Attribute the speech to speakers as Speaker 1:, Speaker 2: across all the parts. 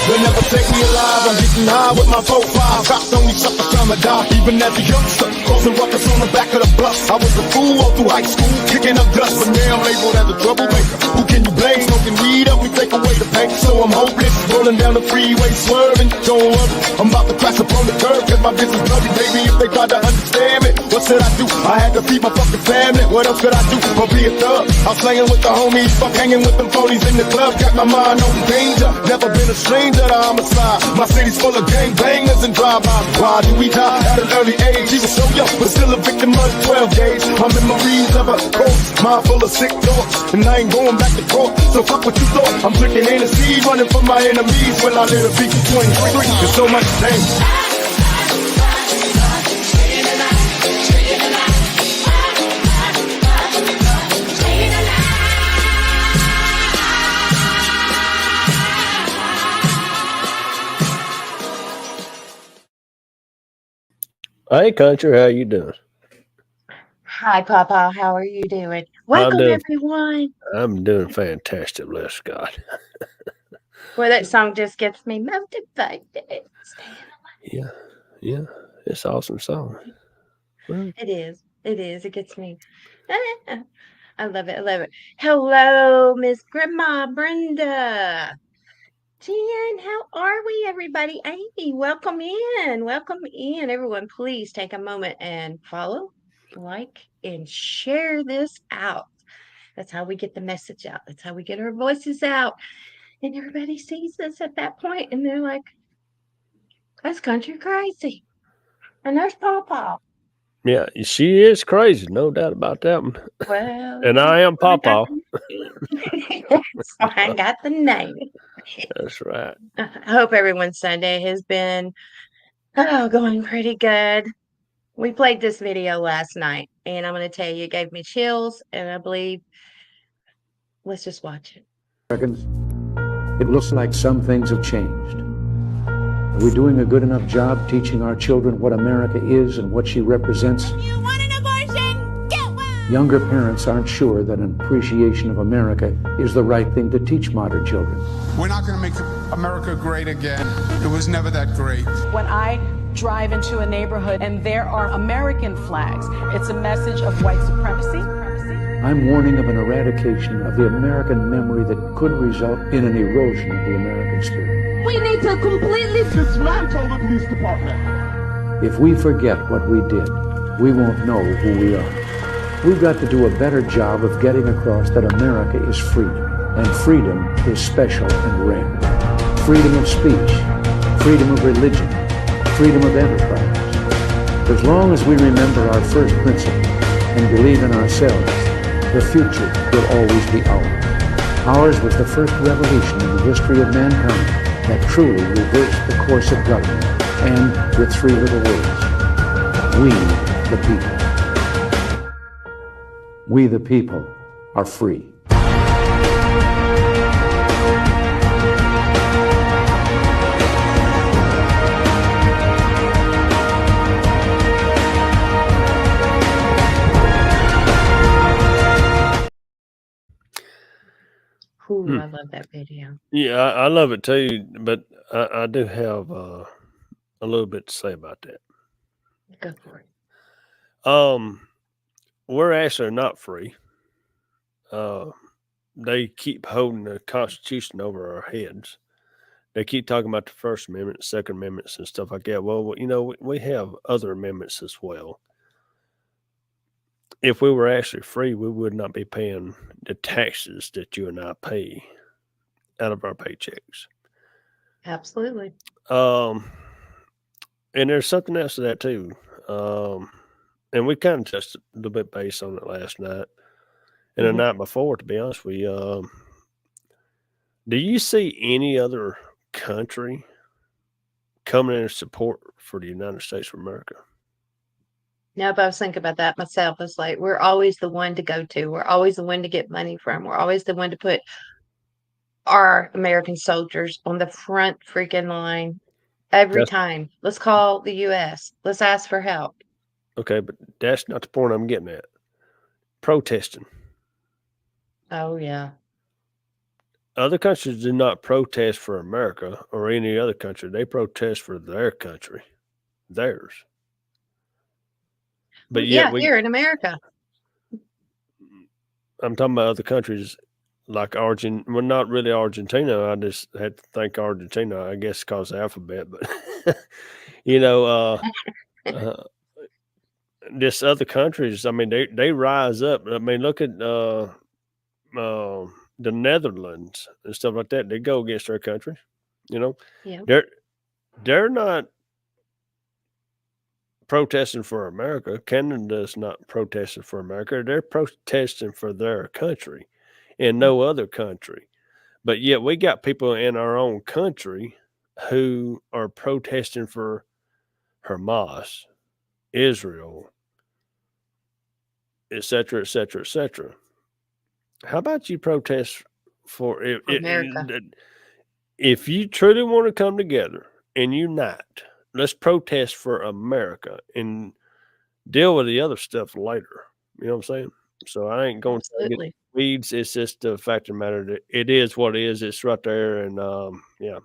Speaker 1: They'll never take me alive, I'm getting high with my 4-5. Cops only suffer time I die, even as a youngster. Causing ruckus on the back of the bus. I was a fool all through high school, kicking up dust. But now I'm labeled as a troublemaker. Who can you blame? Smoking weed up me, take away the pain. So I'm hopeless, rolling down the freeway, swerving. Don't worry, I'm about to crash up on the curb, cause my business bloody, baby. If they try to understand me, what should I do? I had to feed my fucking family, what else could I do? But be a thug, I'm slanging with the homies, fuck hanging with them phonies in the club. Got my mind on danger, never been a stranger to homicide. My city's full of gangbangers and drive-bys. Why do we die at an early age? He was so young, but still a victim of the 12 gauge. My memories of a corpse, mind full of sick thoughts, and I ain't going back to court. So fuck what you thought. I'm drinking Hennessy, running from my enemies. When I live a beat 23, there's so much danger.
Speaker 2: Hey, country, how you doing?
Speaker 3: Hi, Papa. How are you doing? Welcome, everyone.
Speaker 2: I'm doing fantastic, bless God.
Speaker 3: Well, that song just gets me motivated.
Speaker 2: Yeah, it's an awesome song.
Speaker 3: Well, it is. It gets me. I love it. Hello, Miss Grandma Brenda. Jen, how are we, everybody? Amy, welcome in. Everyone, please take a moment and follow, like, and share this out. That's how we get the message out. That's how we get our voices out. And everybody sees us at that point, and they're like, that's country crazy. And there's Pawpaw.
Speaker 2: Yeah, she is crazy, no doubt about that one.
Speaker 3: Well,
Speaker 2: and I am Pawpaw.
Speaker 3: I got the name.
Speaker 2: That's right.
Speaker 3: I hope everyone's Sunday has been going pretty good. We played this video last night, and I'm going to tell you, it gave me chills, and I believe, let's just watch it.
Speaker 4: It looks like some things have changed. Are we doing a good enough job teaching our children what America is and what she represents?
Speaker 5: You want an abortion? Get one!
Speaker 4: Younger parents aren't sure that an appreciation of America is the right thing to teach modern children.
Speaker 6: We're not going to make America great again. It was never that great.
Speaker 7: When I drive into a neighborhood and there are American flags, it's a message of white supremacy.
Speaker 4: I'm warning of an eradication of the American memory that could result in an erosion of the American spirit.
Speaker 5: We need to completely dismantle the police department.
Speaker 4: If we forget what we did, we won't know who we are. We've got to do a better job of getting across that America is free, and freedom is special and rare. Freedom of speech, freedom of religion, freedom of enterprise. As long as we remember our first principle and believe in ourselves, the future will always be ours. Ours was the first revolution in the history of mankind that truly reversed the course of government, and with 3 little words: we the people. We the people are free.
Speaker 3: Ooh, I love that video.
Speaker 2: Yeah, I love it too, but I do have a little bit to say about that.
Speaker 3: Go for it.
Speaker 2: We're actually not free. They keep holding the Constitution over our heads, they keep talking about the First Amendment, Second Amendments, and stuff like that. Well, you know, we have other amendments as well. If we were actually free, we would not be paying the taxes that you and I pay out of our paychecks.
Speaker 3: Absolutely.
Speaker 2: Um, and there's something else to that too. And we kind of touched a little bit base on it last night and the
Speaker 3: Mhm.
Speaker 2: night before. To be honest with you, do you see any other country coming in support for the United States of America?
Speaker 3: No, but I was thinking about that myself. It's like we're always the one to go to. We're always the one to get money from. We're always the one to put our American soldiers on the front freaking line every
Speaker 2: That's
Speaker 3: time. Let's call the US. Let's ask for help.
Speaker 2: okay, but that's not the point I'm getting at. Protesting.
Speaker 3: Oh yeah.
Speaker 2: Other countries do not protest for America or any other country. They protest for their country, theirs.
Speaker 3: Well,
Speaker 2: But yet
Speaker 3: yeah,
Speaker 2: we,
Speaker 3: here in America.
Speaker 2: I'm talking about other countries like Argentina. Well, not really Argentina. I just had to think Argentina. I guess because the alphabet, but you know, uh, this other countries. I mean, they rise up. I mean, look at the Netherlands and stuff like that. They go against their country. You know,
Speaker 3: Yeah.
Speaker 2: they're not protesting for America. Canada's not protesting for America. They're protesting for their country and no other country. But yet we got people in our own country who are protesting for Hamas, Israel, et cetera, et cetera, et cetera. How about you protest for
Speaker 3: America.
Speaker 2: if you truly want to come together and unite, let's protest for America and deal with the other stuff later. You know what I'm saying? So I ain't going to try to get
Speaker 3: Absolutely.
Speaker 2: weeds. It's just the fact of the matter that it is what it is. It's right there, and yeah.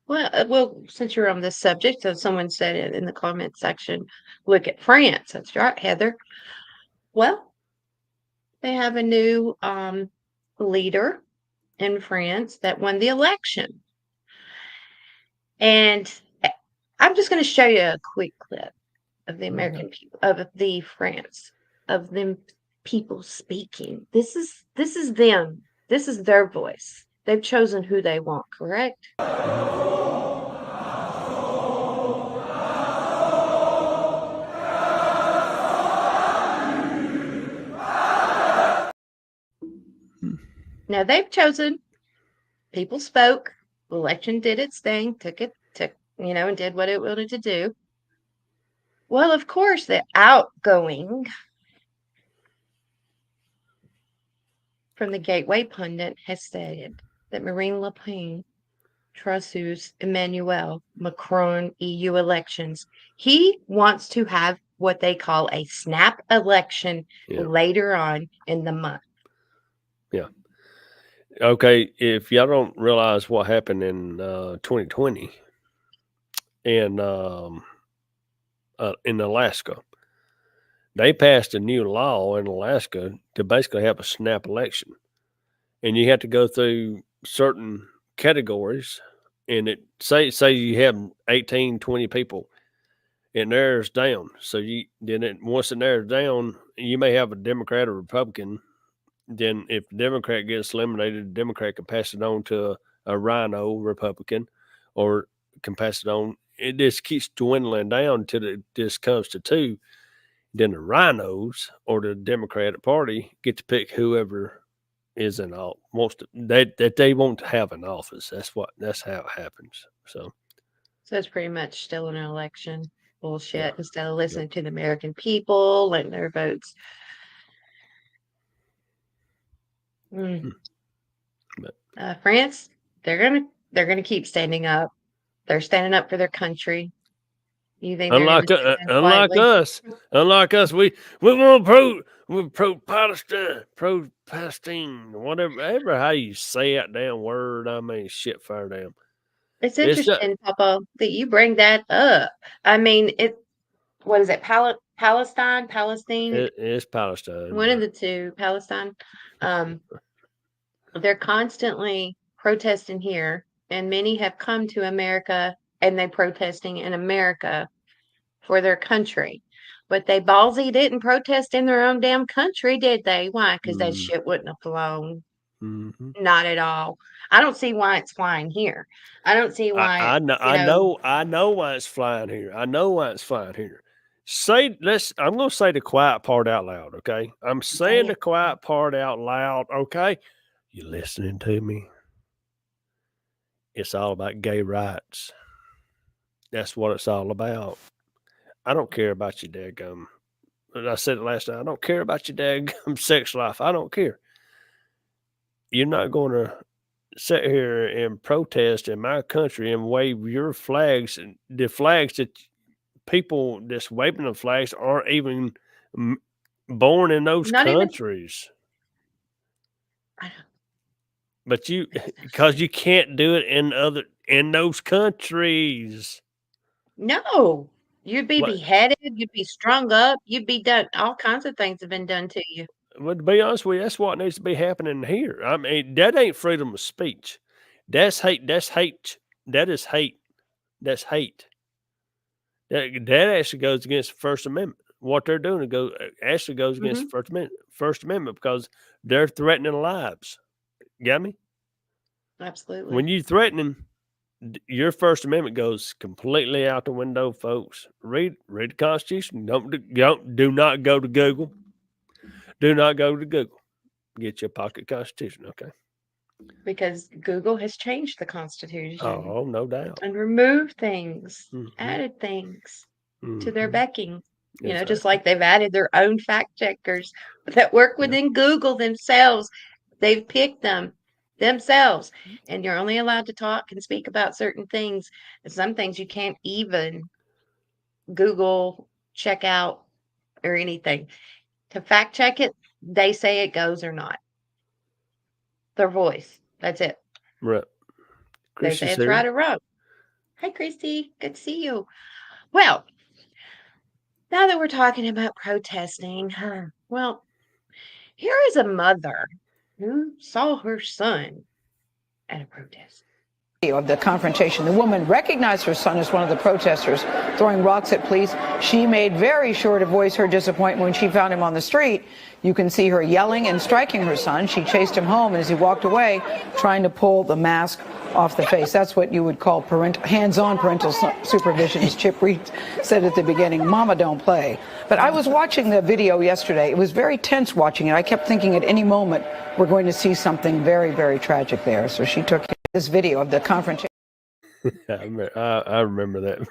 Speaker 3: Well, since you're on this subject, so someone said it in the comment section, look at France. That's right, Heather. Well, they have a new leader in France that won the election. And I'm just going to show you a quick clip of the American people, of the France, of them people speaking. This is them. This is their voice. They've chosen who they want, correct? Now they've chosen, people spoke, the election did its thing, took and did what it wanted to do. Well, of course, the outgoing from the Gateway pundit has stated that Marine Le Pen trusts Emmanuel Macron EU elections. He wants to have what they call a snap election
Speaker 2: Yeah.
Speaker 3: later on in the month.
Speaker 2: Yeah. Okay. If y'all don't realize what happened in 2020 and in Alaska, they passed a new law in Alaska to basically have a snap election, and you have to go through certain categories. And it say you have 18, 20 people, it narrows down. So once it narrows down, you may have a Democrat or Republican. Then if the Democrat gets eliminated, the Democrat can pass it on to a rhino Republican, or can pass it on. It just keeps dwindling down until it just comes to two. Then the rhinos or the Democratic Party get to pick whoever is in that they won't have in office. That's how it happens. So
Speaker 3: So it's pretty much still an election bullshit
Speaker 2: yeah,
Speaker 3: instead of listening to the American people and their votes. Mm.
Speaker 2: But
Speaker 3: France, they're gonna keep standing up. They're standing up for their country. You think they're gonna sit in
Speaker 2: unlike
Speaker 3: quietly?
Speaker 2: us, we we're pro Palestine, whatever how you say that damn word. I mean, shit, fire damn.
Speaker 3: It's
Speaker 2: It's
Speaker 3: interesting, Papa, that you bring that up. I mean, what is it? Palestine,
Speaker 2: it's Palestine.
Speaker 3: one of the two, Palestine. Um, they're constantly protesting here and many have come to America and they're protesting in America for their country. But they ballsy didn't protest in their own damn country, did they? Why? Because that
Speaker 2: Mm,
Speaker 3: shit wouldn't have flown.
Speaker 2: mhm.
Speaker 3: Not at all. I don't see why it's flying here. I don't see why,
Speaker 2: I know
Speaker 3: you know,
Speaker 2: I know why it's flying here. I know why it's flying here. I'm gonna say the quiet part out loud, okay? I'm
Speaker 3: say
Speaker 2: saying the
Speaker 3: it.
Speaker 2: quiet part out loud, okay? You listening to me? It's all about gay rights. That's what it's all about. I don't care about your dadgum. I said it last night. I don't care about your dadgum sex life. I don't care. You're not gonna sit here and protest in my country and wave your flags, and the flags that people that's waving the flags aren't even born in those
Speaker 3: Not even.
Speaker 2: countries.
Speaker 3: I don't-
Speaker 2: But you, because you can't do it in those countries.
Speaker 3: No, you'd be
Speaker 2: What?
Speaker 3: beheaded. You'd be strung up. You'd be done. All kinds of things have been done to you.
Speaker 2: Well, to be honest with you, that's what needs to be happening here. I mean, that ain't freedom of speech. That's hate. That's hate. That is hate. That's hate. That actually goes against the First Amendment. What they're doing actually goes against the First Amendment because they're threatening lives. Got me?
Speaker 3: Absolutely.
Speaker 2: When you threatening, your First Amendment goes completely out the window, folks. Read the Constitution. Do not go to Google. Do not go to Google. Get your pocket Constitution, okay?
Speaker 3: Because Google has changed the Constitution
Speaker 2: Oh, no doubt.
Speaker 3: and removed things,
Speaker 2: Mhm.
Speaker 3: added things to their
Speaker 2: Mhm.
Speaker 3: becking. You know, just
Speaker 2: Exactly.
Speaker 3: like they've added their own fact checkers that work
Speaker 2: Yeah.
Speaker 3: within Google themselves. They've picked them themselves. And you're only allowed to talk and speak about certain things. And some things you can't even Google, check out, or anything. To fact check it, they say it goes or not. Their voice. That's it.
Speaker 2: Right.
Speaker 3: They say
Speaker 2: Christian's
Speaker 3: it's
Speaker 2: here.
Speaker 3: right or wrong. Hi, Christy. Good to see you. Well, now that we're talking about protesting, well, here is a mother who saw her son at a protest.
Speaker 8: Of the confrontation. The woman recognized her son as one of the protesters throwing rocks at police. She made very sure to voice her disappointment when she found him on the street. You can see her yelling and striking her son. She chased him home, and as he walked away, trying to pull the mask off the face. That's what you would call hands-on parental supervision, as Chip Reed said at the beginning. Mama don't play. But I was watching the video yesterday. It was very tense watching it. I kept thinking at any moment we're going to see something very, very tragic there. So she took this video of the confrontation.
Speaker 2: I remember that.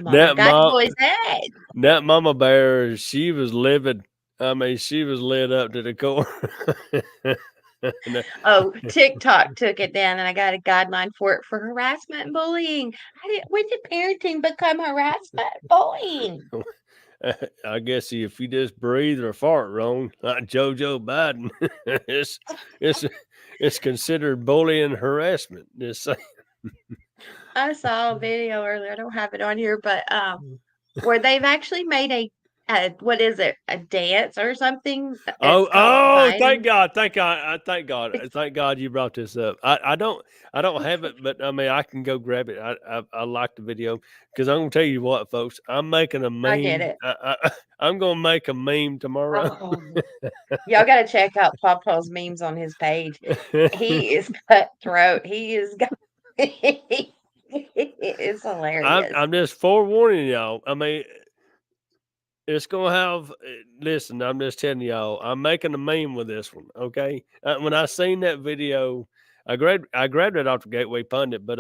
Speaker 3: Mama got boy's head.
Speaker 2: That mama bear, she was livid. I mean, she was lit up to the core.
Speaker 3: Oh, TikTok took it down, and I got a guideline for it for harassment and bullying. When did parenting become harassment and bullying?
Speaker 2: I guess if you just breathe or fart wrong, like JoJo Biden, it's considered bullying and harassment. Just saying.
Speaker 3: I saw a video earlier. I don't have it on here, but where they've actually made a what is it? A dance or something?
Speaker 2: Oh, thank God. Thank God you brought this up. I don't have it, but I mean I can go grab it. I like the video because I'm gonna tell you what, folks. I'm making a meme.
Speaker 3: I get it.
Speaker 2: I'm gonna make a meme tomorrow.
Speaker 3: Oh. Y'all got to check out Pawpaw's memes on his page. He is cutthroat. He is. It's hilarious.
Speaker 2: I'm just forewarning y'all. I mean, it's gonna have. Listen, I'm just telling y'all. I'm making a meme with this one. Okay. When I seen that video, I grabbed it off the Gateway Pundit. But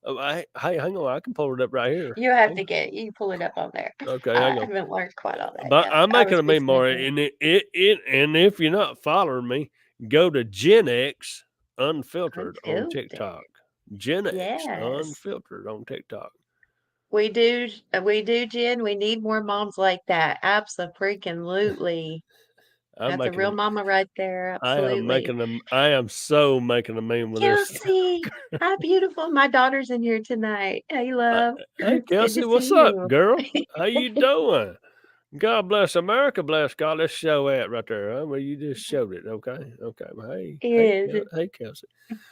Speaker 2: hey, hang on. I can pull it up right here.
Speaker 3: You have to you pull it up on there.
Speaker 2: Okay,
Speaker 3: I
Speaker 2: hang on.
Speaker 3: haven't learned quite all that.
Speaker 2: But
Speaker 3: yet.
Speaker 2: I'm making a meme more,
Speaker 3: fixing
Speaker 2: and and if you're not following me, go to Gen X Unfiltered on TikTok. Gen X
Speaker 3: Yes.
Speaker 2: Unfiltered on TikTok.
Speaker 3: We do, Jen. We need more moms like that. Absolutely. That's a real mama right there. Absolutely.
Speaker 2: I am so making a meme with this.
Speaker 3: Kelsey, how beautiful. My daughter's in here tonight. Hey, love.
Speaker 2: Hey,
Speaker 3: It's good
Speaker 2: Kelsey,
Speaker 3: to
Speaker 2: what's
Speaker 3: see
Speaker 2: up,
Speaker 3: you.
Speaker 2: girl? How you doing? God bless America, bless God. Let's show that right there. Huh? Well, you just showed it. Okay. Well, hey, Kelsey.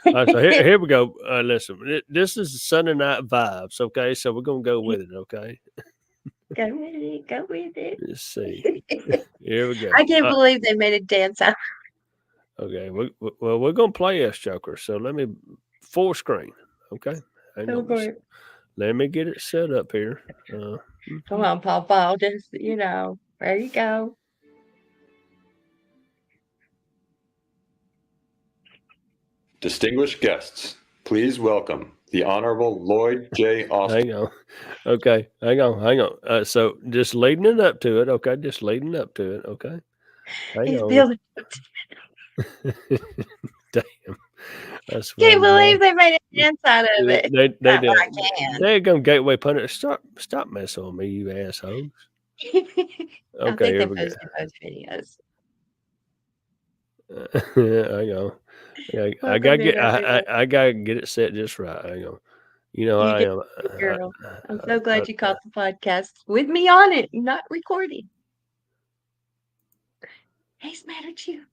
Speaker 2: All right, so here we go. Listen, this is Sunday Night Vibes. Okay, so we're gonna go with it. Okay.
Speaker 3: Go with it.
Speaker 2: Let's see. Here we go.
Speaker 3: I can't believe they made a dance out.
Speaker 2: Okay. Well, we're gonna play S Joker. So let me full screen. Okay. Hang
Speaker 3: Go
Speaker 2: on.
Speaker 3: for it.
Speaker 2: Let me get it set up here.
Speaker 3: Come on, Papa. Just, there you go.
Speaker 9: Distinguished guests, please welcome the Honorable Lloyd J. Austin.
Speaker 2: Hang on. Okay. Hang on. So just leading it up to it. Okay. Just leading up to it. Okay. Hang on.
Speaker 3: Building.
Speaker 2: Damn. That's
Speaker 3: Can't believe they made a dance out of it.
Speaker 2: They did.
Speaker 3: I can.
Speaker 2: They're gonna gateway punter. Stop messing with me, you assholes.
Speaker 3: I
Speaker 2: Okay,
Speaker 3: think
Speaker 2: here
Speaker 3: they
Speaker 2: we go.
Speaker 3: posted both videos.
Speaker 2: Hang on. I gotta get it set just right. Hang on. You know I am.
Speaker 3: Girl. I'm so glad you caught the podcast with me on it, not recording. Hey, Smatter Chew.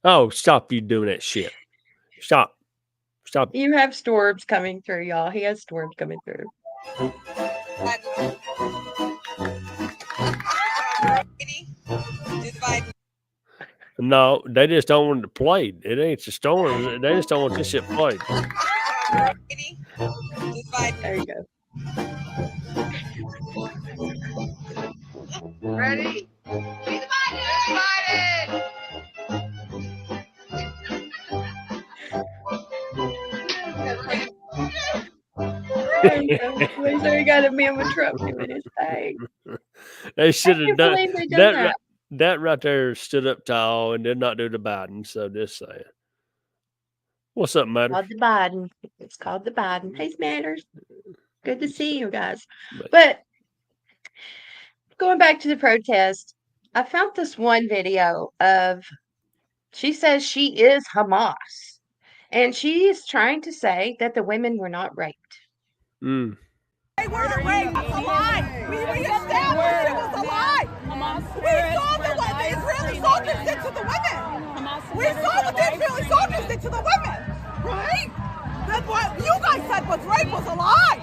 Speaker 2: Oh, stop you doing that shit. Stop.
Speaker 3: You have storms coming through, y'all. He has storms coming through.
Speaker 2: No, they just don't want it played. It ain't the storm. They just don't want this shit played.
Speaker 3: There you go.
Speaker 10: Ready? Be divided!
Speaker 3: He got a man with Trump doing his thing.
Speaker 2: They should have done
Speaker 3: that.
Speaker 2: That right there stood up tall and did not do the Biden. So just saying. What's up, Matters?
Speaker 3: It's called the Biden. Hey, Matters. Good to see you guys. But going back to the protest, I found this one video of, she says she is Hamas. And she is trying to say that the women were not raped.
Speaker 10: They weren't raped. That's a lie. We established it was a lie. We saw what the Israeli soldiers did to the women. We saw what the Israeli soldiers did to the women. Right? That's what you guys said was rape was a lie.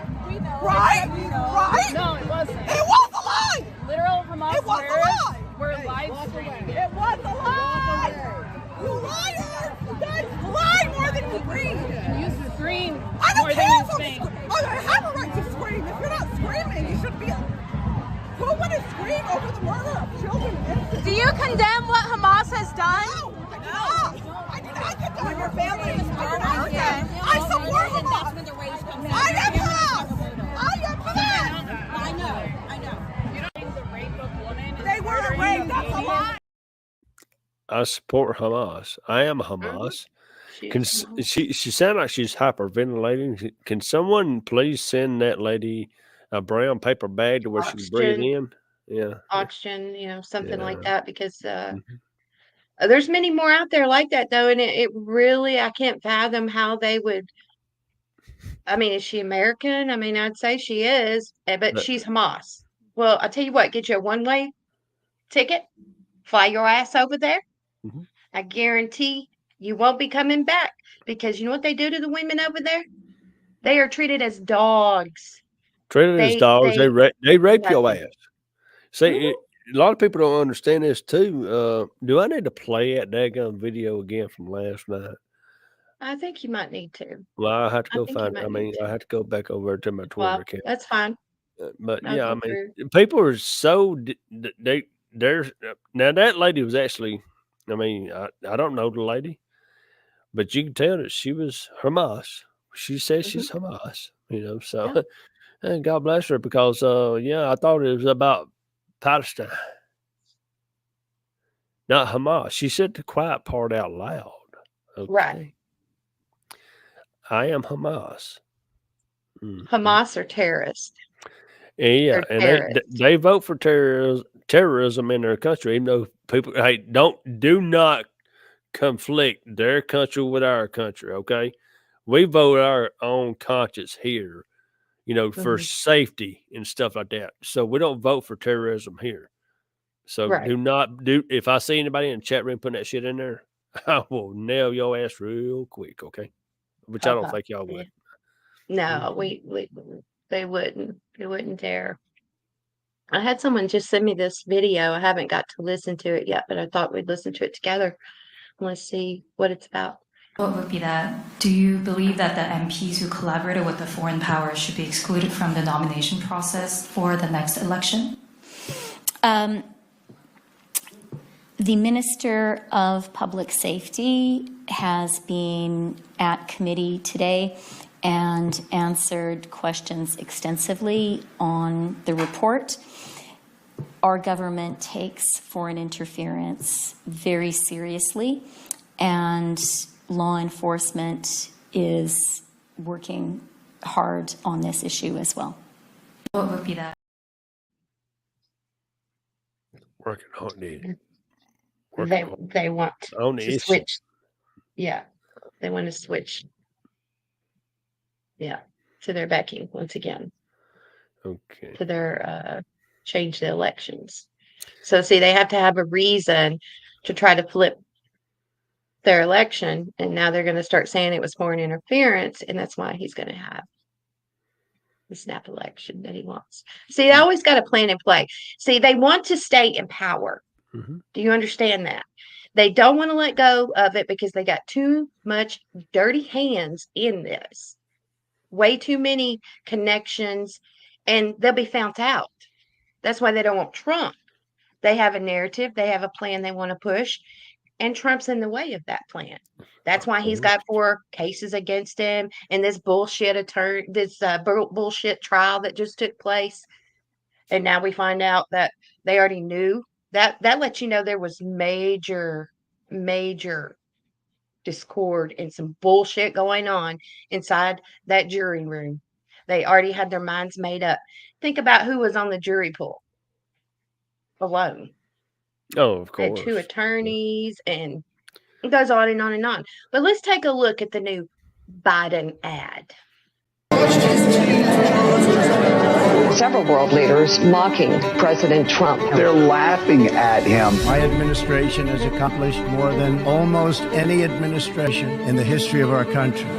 Speaker 10: Right? Right?
Speaker 11: No, it wasn't.
Speaker 10: It was a lie.
Speaker 11: Literal Hamas
Speaker 10: it was a lie.
Speaker 11: We're live streaming.
Speaker 10: It was a lie. You liars. You guys lie more than you scream.
Speaker 11: You scream
Speaker 10: I don't
Speaker 11: more
Speaker 10: care
Speaker 11: than you
Speaker 10: if
Speaker 11: think.
Speaker 10: I have a right to scream. If you're not screaming, you should be. Who would have screamed over the murder of children?
Speaker 11: Do you condemn what Hamas has done?
Speaker 10: No, I do not condemn your family. I support Hamas. I am Hamas. I am Hamas.
Speaker 11: I know. You don't think the rape of women?
Speaker 10: They weren't raped. That's a lie.
Speaker 2: I support Hamas. I am Hamas. She sounded like she's hyperventilating. Can someone please send that lady a brown paper bag to where she can breathe in? Yeah.
Speaker 3: Oxygen, something like that, because there's many more out there like that, though. And it really, I can't fathom how they would. I mean, is she American? I mean, I'd say she is, but she's Hamas. Well, I'll tell you what, get you a one-way ticket, fly your ass over there.
Speaker 2: Mm-hmm.
Speaker 3: I guarantee you won't be coming back, because you know what they do to the women over there? They are treated as dogs.
Speaker 2: Treated as dogs. They rape your ass. See, a lot of people don't understand this too. Do I need to play that daggone video again from last night?
Speaker 3: I think you might need to.
Speaker 2: Well, I have to go find it. I mean, I have to go back over to my Twitter account.
Speaker 3: That's fine.
Speaker 2: But yeah, I mean, people are so there's now that lady was actually. I mean, I don't know the lady, but you can tell that she was Hamas. She says she's Hamas. So and God bless her, because I thought it was about Palestine, not Hamas. She said the quiet part out loud. Okay.
Speaker 3: Right.
Speaker 2: I am Hamas.
Speaker 3: Hamas are terrorists.
Speaker 2: Yeah, and they vote for terrorism in their country, even though people do not conflict their country with our country, okay? We vote our own conscience here, for safety and stuff like that. So we don't vote for terrorism here. So
Speaker 3: Right.
Speaker 2: do not do. If I see anybody in the chat room putting that shit in there, I will nail your ass real quick, okay? Which I don't think y'all would.
Speaker 3: No, they wouldn't. They wouldn't dare. I had someone just send me this video. I haven't got to listen to it yet, but I thought we'd listen to it together. Let's see what it's about.
Speaker 12: What would be that? Do you believe that the MPs who collaborated with the foreign powers should be excluded from the nomination process for the next election?
Speaker 13: The Minister of Public Safety has been at committee today and answered questions extensively on the report. Our government takes foreign interference very seriously, and law enforcement is working hard on this issue as well.
Speaker 12: What would be that?
Speaker 2: Working on it.
Speaker 3: They want to switch. Yeah, they want to switch. Yeah, to their backing once again.
Speaker 2: Okay.
Speaker 3: To their change the elections. So see, they have to have a reason to try to flip their election, and now they're going to start saying it was foreign interference, and that's why he's going to have the snap election that he wants. See, they always got a plan in play. See, they want to stay in power. Do you understand that? They don't want to let go of it because they got too much dirty hands in this. Way too many connections, and they'll be found out. That's why they don't want Trump. They have a narrative. They have a plan they want to push, and Trump's in the way of that plan. That's why he's got 4 cases against him, and this bullshit bullshit trial that just took place. And now we find out that they already knew. That lets you know there was major discord and some bullshit going on inside that jury room. They already had their minds made up. Think about who was on the jury pool alone.
Speaker 2: Oh, of
Speaker 3: They had
Speaker 2: course.
Speaker 3: 2 attorneys, and it goes on and on and on. But let's take a look at the new Biden ad.
Speaker 14: Several world leaders mocking President Trump.
Speaker 15: They're laughing at him.
Speaker 16: My administration has accomplished more than almost any administration in the history of our country.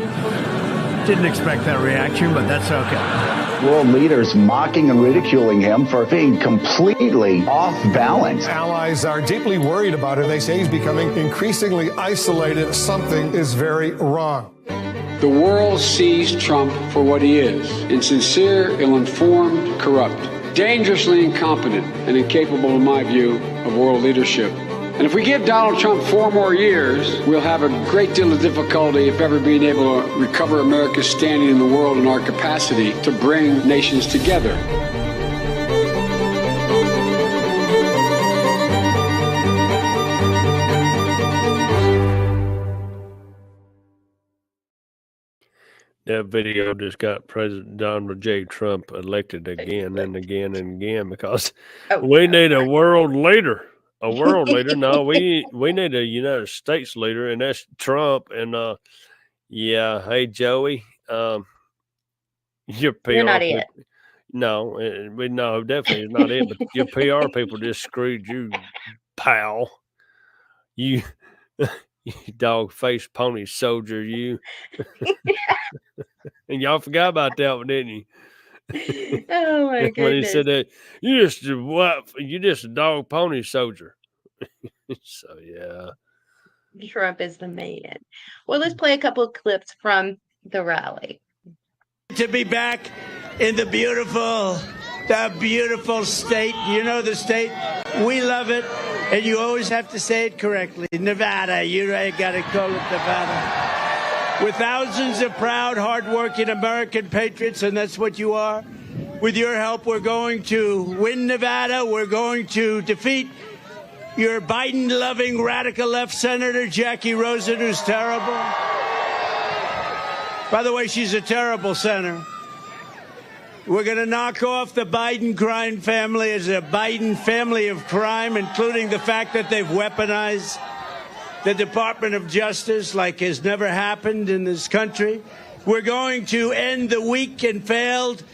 Speaker 16: Didn't expect that reaction, but that's okay.
Speaker 15: World leaders mocking and ridiculing him for being completely off balance.
Speaker 17: Allies are deeply worried about it. They say he's becoming increasingly isolated. Something is very wrong.
Speaker 18: The world sees Trump for what he is: insincere, ill-informed, corrupt, dangerously incompetent, and incapable, in my view, of world leadership. And if we give Donald Trump 4 more years, we'll have a great deal of difficulty, if ever, being able to recover America's standing in the world and our capacity to bring nations together.
Speaker 2: That video just got President Donald J. Trump elected again and again and again because we need a world leader. A world leader. No, we need a United States leader, and that's Trump. And yeah, hey Joey, your PR.
Speaker 3: You're not it.
Speaker 2: No, no, definitely is not it. But your PR people just screwed you, pal. You dog-faced pony soldier, you. And y'all forgot about that one, didn't you?
Speaker 3: Oh my goodness.
Speaker 2: When he said that, you just a dog pony soldier. So yeah.
Speaker 3: Trump is the man. Well, let's play a couple of clips from the rally.
Speaker 19: To be back in the beautiful state. You know the state. We love it. And you always have to say it correctly. Nevada. You got to call it Nevada. With thousands of proud, hardworking American patriots, and that's what you are. With your help, we're going to win Nevada. We're going to defeat your Biden-loving radical left Senator Jackie Rosen, who's terrible. By the way, she's a terrible senator. We're going to knock off the Biden crime family as a Biden family of crime, including the fact that they've weaponized the Department of Justice like has never happened in this country. We're going to end the weak and failed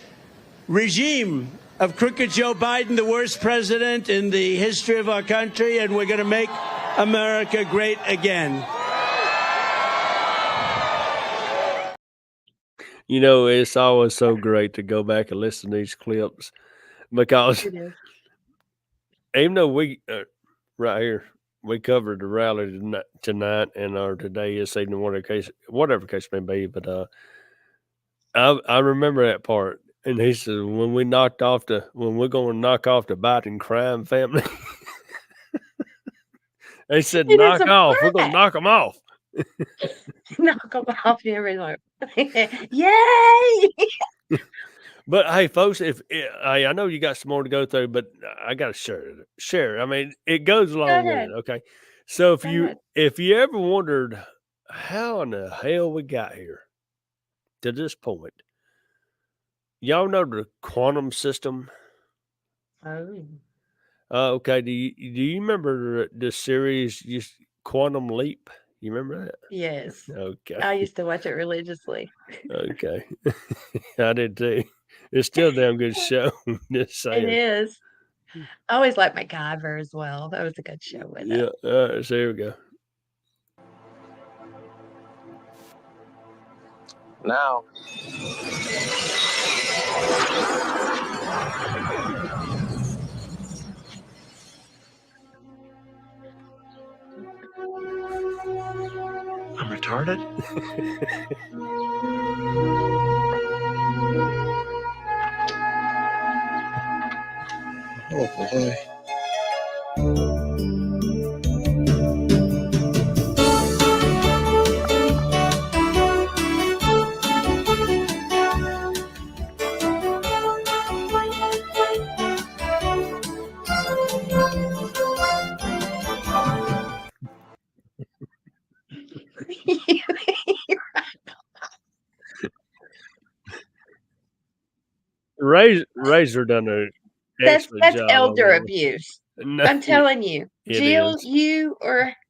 Speaker 19: regime of crooked Joe Biden, the worst president in the history of our country, and we're going to make America great again.
Speaker 2: You know, it's always so great to go back and listen to these clips because
Speaker 3: It is.
Speaker 2: even though we right here we covered the rally tonight and or today is evening, whatever case may be, but I remember that part. And he said, when we're going to knock off the Biden crime family, they said,
Speaker 3: And it's
Speaker 2: knock
Speaker 3: a
Speaker 2: off. We're going to
Speaker 3: fact.
Speaker 2: knock them off.
Speaker 3: Knock them off and everything. Yay!
Speaker 2: But hey, folks, I know you got some more to go through, but I got to share. I mean, it goes along with
Speaker 3: ahead.
Speaker 2: it. Okay. So
Speaker 3: Go ahead.
Speaker 2: if you ever wondered how in the hell we got here to this point, y'all know the quantum system.
Speaker 3: Oh,
Speaker 2: Okay. Do you remember the series Quantum Leap? You remember that?
Speaker 3: yes.
Speaker 2: Okay.
Speaker 3: I used to watch it religiously.
Speaker 2: Okay. I did too. It's still a damn good show. Just saying.
Speaker 3: It is. I always liked MacGyver as well. That was a good show with
Speaker 2: Yeah.
Speaker 3: it.
Speaker 2: All right. So here we go.
Speaker 20: Now.
Speaker 21: I'm retarded? Oh boy.
Speaker 2: Razor done an
Speaker 3: That's
Speaker 2: excellent job on
Speaker 3: elder
Speaker 2: that one.
Speaker 3: abuse.
Speaker 2: No,
Speaker 3: I'm telling you,
Speaker 2: it
Speaker 3: Jill,
Speaker 2: is.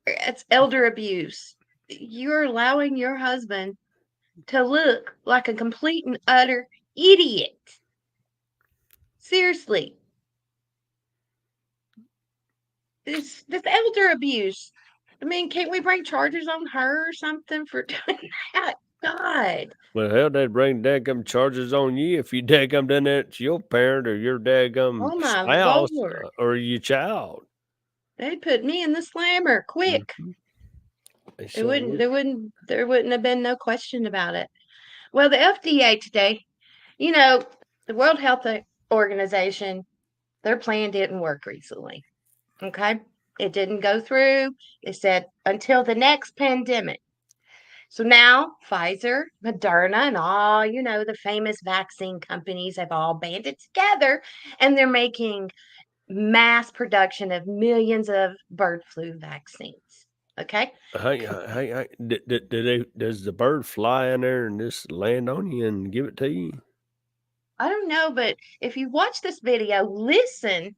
Speaker 3: it's elder abuse. You're allowing your husband to look like a complete and utter idiot. Seriously. This elder abuse. I mean, can't we bring charges on her or something for doing that? God.
Speaker 2: Well, hell, they'd bring dadgum charges on you if you dadgum done that to your parent or your dadgum
Speaker 3: Oh my
Speaker 2: spouse
Speaker 3: Lord.
Speaker 2: or your child.
Speaker 3: They'd put me in the slammer quick.
Speaker 2: They
Speaker 3: It
Speaker 2: sure
Speaker 3: wouldn't
Speaker 2: would.
Speaker 3: there wouldn't have been no question about it. Well, the FDA today, the World Health Organization, their plan didn't work recently. Okay? It didn't go through. They said until the next pandemic. So now Pfizer, Moderna, and all, the famous vaccine companies have all banded together and they're making mass production of millions of bird flu vaccines. Okay?
Speaker 2: Hey, does the bird fly in there and just land on you and give it to you?
Speaker 3: I don't know, but if you watch this video, listen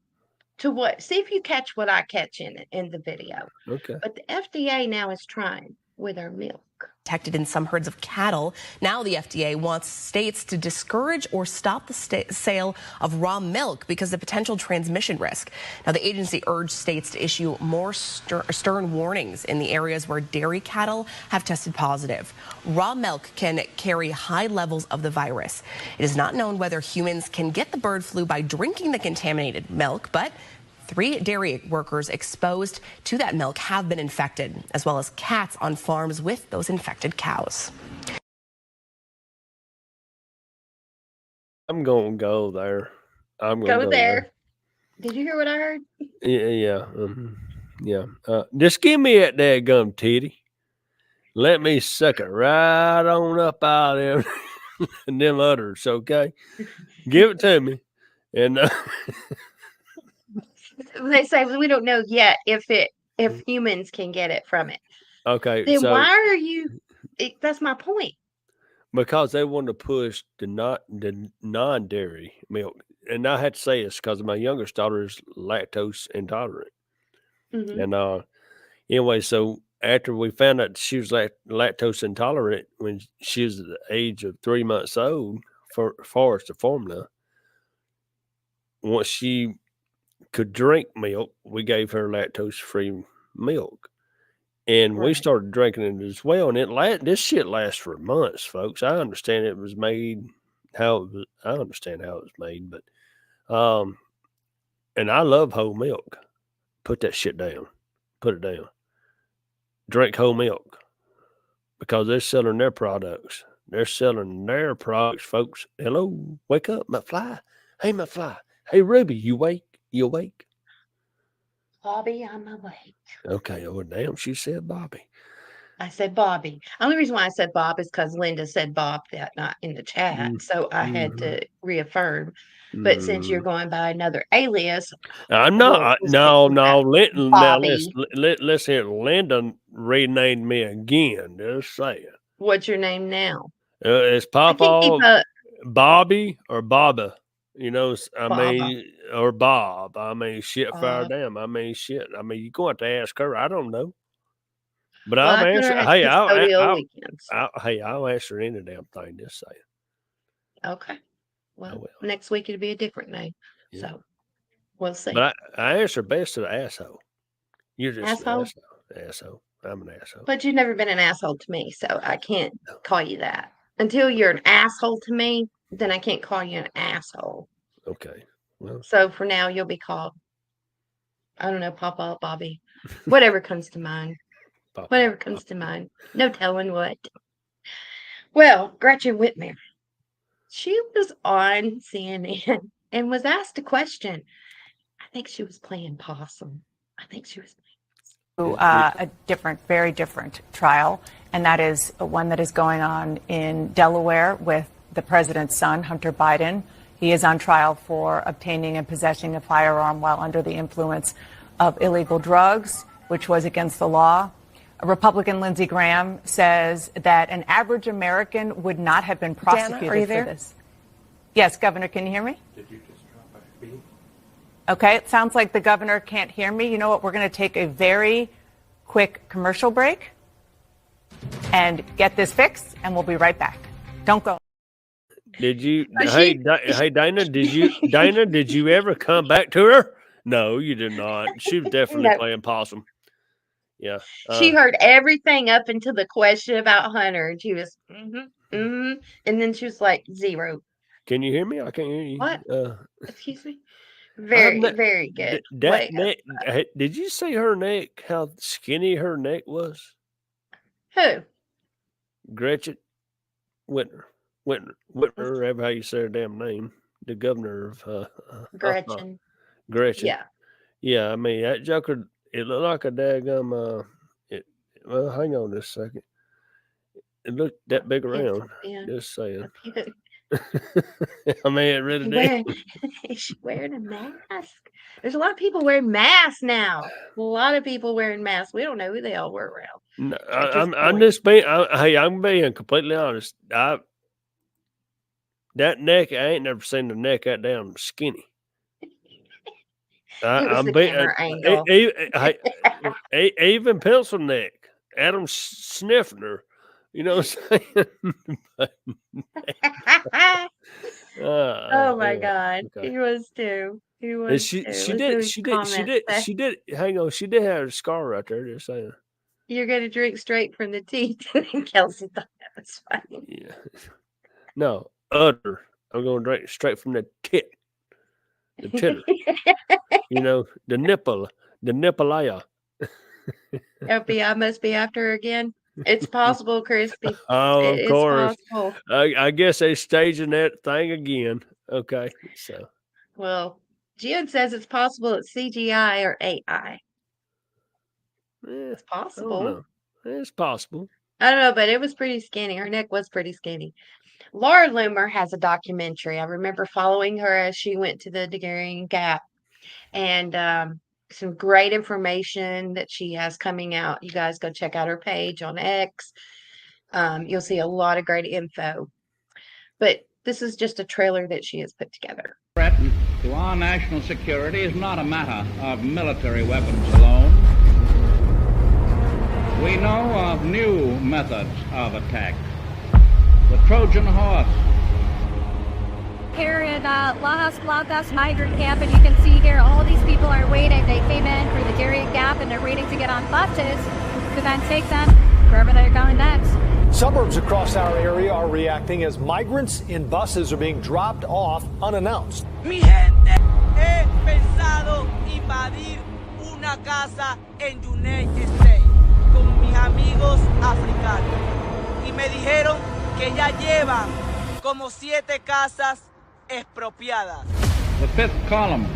Speaker 3: to see if you catch what I catch in the video.
Speaker 2: Okay.
Speaker 3: But the FDA now is trying with our milk.
Speaker 22: Detected in some herds of cattle. Now the FDA wants states to discourage or stop the sale of raw milk because of potential transmission risk. Now the agency urged states to issue more stern warnings in the areas where dairy cattle have tested positive. Raw milk can carry high levels of the virus. It is not known whether humans can get the bird flu by drinking the contaminated milk, but 3 dairy workers exposed to that milk have been infected, as well as cats on farms with those infected cows.
Speaker 2: I'm going to go there. I'm going to
Speaker 3: Go there. Did you hear what I heard?
Speaker 2: Yeah. Yeah. Just give me that daggum titty. Let me suck it right on up out of there and them udders, okay? Give it to me. And
Speaker 3: they say we don't know yet if humans can get it from it.
Speaker 2: Okay,
Speaker 3: Then
Speaker 2: so
Speaker 3: why are you? That's my point.
Speaker 2: Because they want to push the non-dairy milk, and I had to say this because my youngest daughter is lactose intolerant,
Speaker 3: Mhm.
Speaker 2: and anyway, so after we found out she was lactose intolerant when she was at the age of 3 months old, for far as the formula, once she could drink milk, we gave her lactose-free milk. And we started drinking it as well. And this shit lasts for months, folks. I understand it was made I understand how it was made, but and I love whole milk. Put that shit down. Put it down. Drink whole milk. Because they're selling their products. They're selling their products, folks. Hello, wake up, my fly. Hey, my fly. Hey, Ruby, you awake? You awake?
Speaker 3: Bobby, I'm awake.
Speaker 2: Okay. Oh, damn, she said Bobby.
Speaker 3: I said Bobby. Only reason why I said Bob is because Linda said Bob that night in the chat. So I had to reaffirm. But since you're going by another alias,
Speaker 2: I'm not.
Speaker 3: we'll
Speaker 2: No. Now
Speaker 3: Bobby.
Speaker 2: let's hear Linda renamed me again. Just saying.
Speaker 3: What's your name now?
Speaker 2: It's Papa, Bobby, or Baba. You know, mean, or Bob. I mean, shit, fire damn. I mean, shit. I mean, you're going to have to ask her. I don't know. But
Speaker 3: Well,
Speaker 2: I'll answer. Hey,
Speaker 3: I'll
Speaker 2: I'll answer any damn thing. Just saying.
Speaker 3: Okay. Well, next week it'll be a different name. Yeah. So we'll see.
Speaker 2: But I answer best to the asshole. You're just
Speaker 3: asshole?
Speaker 2: an asshole. I'm an asshole.
Speaker 3: But you've never been an asshole to me, so I can't call you that. Until you're an asshole to me, then I can't call you an asshole.
Speaker 2: Okay. Well.
Speaker 3: So for now, you'll be called, I don't know, Papa, Bobby, whatever comes to mind. Papa, whatever comes to mind. No telling what. Well, Gretchen Whitmer, she was on CNN and was asked a question. I think she was playing possum.
Speaker 8: A very different trial, and that is one that is going on in Delaware with the president's son, Hunter Biden. He is on trial for obtaining and possessing a firearm while under the influence of illegal drugs, which was against the law. Republican Lindsey Graham says that an average American would not have been prosecuted
Speaker 22: Dana, are you there?
Speaker 8: for this. Yes, Governor, can you hear me? Did you just drop a beat? Okay, it sounds like the governor can't hear me. You know what? We're going to take a very quick commercial break and get this fixed, and we'll be right back. Don't go.
Speaker 2: Did you? Hey, Dana, did you ever come back to her? No, you did not. She was definitely playing possum. Yeah.
Speaker 3: She heard everything up until the question about Hunter, and she was, and then she was like, 0.
Speaker 2: Can you hear me? I can't hear you.
Speaker 3: What? Excuse me? Very good.
Speaker 2: That neck, did you see her neck? How skinny her neck was?
Speaker 3: Who?
Speaker 2: Gretchen Whitmer, whatever how you say her damn name. The governor of
Speaker 3: Gretchen.
Speaker 2: Gretchen.
Speaker 3: Yeah.
Speaker 2: Yeah, I mean, that joker, it looked like a daggum, well, hang on just a second. It looked that big around.
Speaker 3: Yeah.
Speaker 2: Just saying. I mean, it really did.
Speaker 3: Is she wearing a mask? There's a lot of people wearing masks now. A lot of people wearing masks. We don't know who they all were around.
Speaker 2: No, I'm just being. I'm being completely honest. That neck, I ain't never seen the neck that damn skinny.
Speaker 3: I'm being angle.
Speaker 2: Even pencil neck. Adam sniffing her. You know what I'm saying?
Speaker 3: Oh my God. Okay. He was too. He was
Speaker 2: she
Speaker 3: too.
Speaker 2: did. Hang on. She did have a scar right there. Just saying.
Speaker 3: You're going to drink straight from the teeth. Kelsey thought that was funny.
Speaker 2: Yeah. No, udder. I'm going to drink straight from the tit. The titter. You know, the nipple. The nipple.
Speaker 3: FBI must be after her again. It's possible, Crispy.
Speaker 2: Oh, of course.
Speaker 3: Possible.
Speaker 2: I guess they're staging that thing again. Okay, so.
Speaker 3: Well, Jen says it's possible it's CGI or AI. It's possible.
Speaker 2: It's possible.
Speaker 3: I don't know, but it was pretty skinny. Her neck was pretty skinny. Laura Loomer has a documentary. I remember following her as she went to the Daguerrean Gap. And some great information that she has coming out. You guys go check out her page on X. You'll see a lot of great info. But this is just a trailer that she has put together.
Speaker 1: Threat to our national security is not a matter of military weapons alone. We know of new methods of attack. The Trojan horse.
Speaker 6: Here in Lajas Plantas migrant camp, and you can see here all these people are waiting. They came in through the Darien Gap and they're waiting to get on buses to then take them wherever they're going next.
Speaker 20: Suburbs across our area are reacting as migrants in buses are being dropped off unannounced.
Speaker 10: Mi gente, he pensado invadir una casa en United States con mis amigos africanos. Y me dijeron que ya llevan como 7 casas expropiadas.
Speaker 1: The fifth column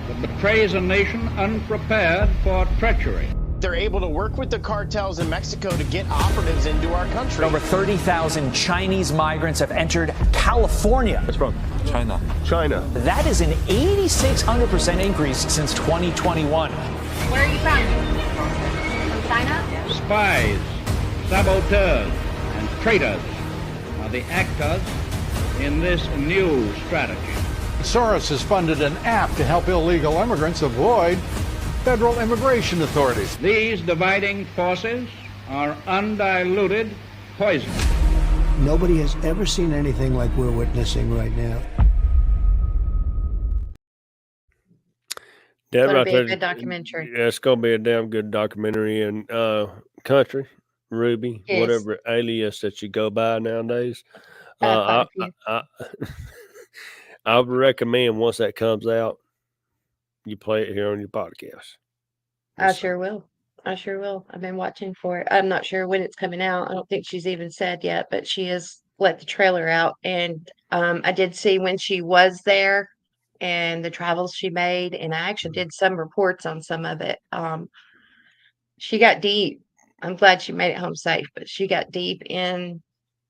Speaker 1: that betrays a nation unprepared for treachery.
Speaker 23: They're able to work with the cartels in Mexico to get operatives into our country.
Speaker 24: Over 30,000 Chinese migrants have entered California.
Speaker 2: What's wrong?
Speaker 24: China.
Speaker 2: China.
Speaker 24: That is an 8,600% increase since 2021.
Speaker 6: Where are you from? From China?
Speaker 1: Spies, saboteurs, and traitors are the actors in this new strategy.
Speaker 25: Soros has funded an app to help illegal immigrants avoid federal immigration authorities.
Speaker 1: These dividing forces are undiluted poison.
Speaker 16: Nobody has ever seen anything like we're witnessing right now.
Speaker 2: That
Speaker 3: It's
Speaker 2: right
Speaker 3: going to be
Speaker 2: there,
Speaker 3: a good documentary.
Speaker 2: yeah, it's gonna be a damn good documentary. And Country, Ruby,
Speaker 3: Yes.
Speaker 2: whatever alias that you go by nowadays.
Speaker 3: Quite a
Speaker 2: I I would recommend once that comes out, you play it here on your podcast.
Speaker 3: I sure will. I sure will. I've been watching for it. I'm not sure when it's coming out. I don't think she's even said yet, but she has let the trailer out. And I did see when she was there and the travels she made. And I actually did some reports on some of it. She got deep. I'm glad she made it home safe, but she got deep in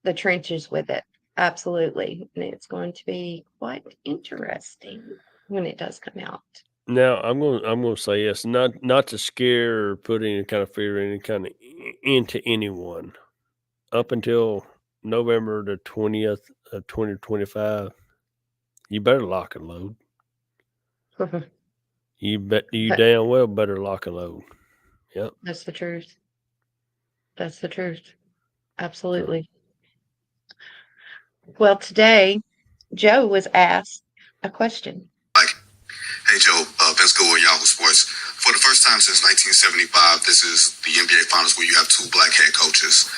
Speaker 3: the trenches with it. Absolutely. And it's going to be quite interesting when it does come out.
Speaker 2: Now I'm gonna say yes, not to scare or put any kind of fear any kind of into anyone. Up until November the 20th of 2025, you better lock and load. You damn well better lock and load. Yep.
Speaker 3: That's the truth. That's the truth. Absolutely. Well, today, Joe was asked a question.
Speaker 26: Hey, Joe, Vince Gill with Yahoo Sports. For the first time since 1975, this is the NBA Finals where you have 2 black head coaches.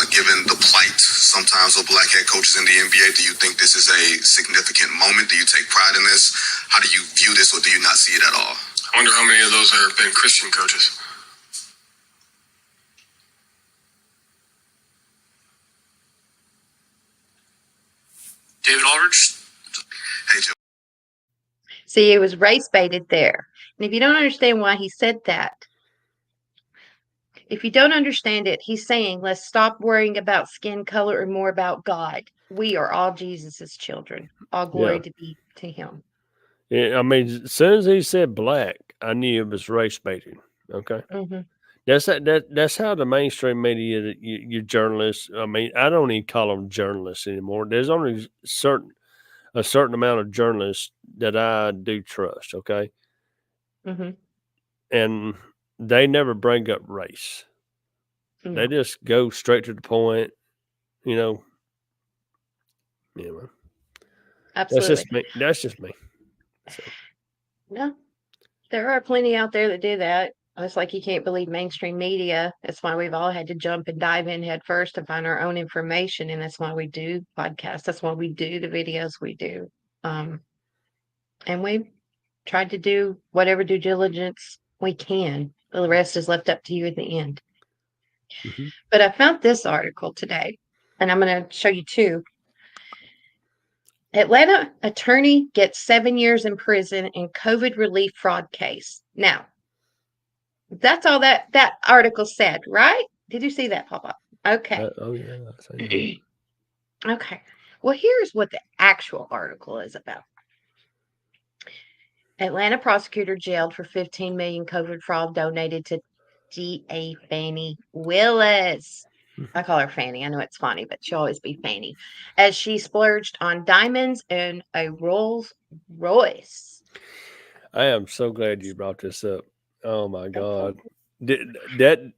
Speaker 26: Given the plight sometimes of black head coaches in the NBA, do you think this is a significant moment? Do you take pride in this? How do you view this, or do you not see it at all?
Speaker 27: I wonder how many of those have been Christian coaches. David Aldridge?
Speaker 26: Hey, Joe.
Speaker 3: See, it was race baited there. And if you don't understand why he said that, if you don't understand it, he's saying, let's stop worrying about skin color and more about God. We are all Jesus's children. All glory
Speaker 2: Yeah.
Speaker 3: to be to him.
Speaker 2: Yeah, I mean, as soon as he said black, I knew it was race baiting. Okay.
Speaker 3: Mhm.
Speaker 2: That's how the mainstream media, your journalists. I mean, I don't even call them journalists anymore. There's only a certain amount of journalists that I do trust. Okay,
Speaker 3: Mhm.
Speaker 2: and they never bring up race.
Speaker 3: No.
Speaker 2: They just go straight to the point. You know. Yeah,
Speaker 3: Absolutely.
Speaker 2: that's just me. That's just me. So.
Speaker 3: No, there are plenty out there that do that. It's like you can't believe mainstream media. That's why we've all had to jump and dive in head first to find our own information. And that's why we do podcasts. That's why we do the videos we do. And we've tried to do whatever due diligence we can. The rest is left up to you at the end.
Speaker 2: Mm-hmm.
Speaker 3: But I found this article today, and I'm going to show you 2. Atlanta attorney gets 7 years in prison in COVID relief fraud case. Now, that's all that article said, right? Did you see that pop up? Okay.
Speaker 2: Oh yeah. I see that.
Speaker 3: Okay. Well, here's what the actual article is about. Atlanta prosecutor jailed for 15 million COVID fraud donated to DA Fannie Willis. I call her Fanny. I know it's funny, but she'll always be Fanny. As she splurged on diamonds and a Rolls Royce.
Speaker 2: I am so glad you brought this up. Oh my God, that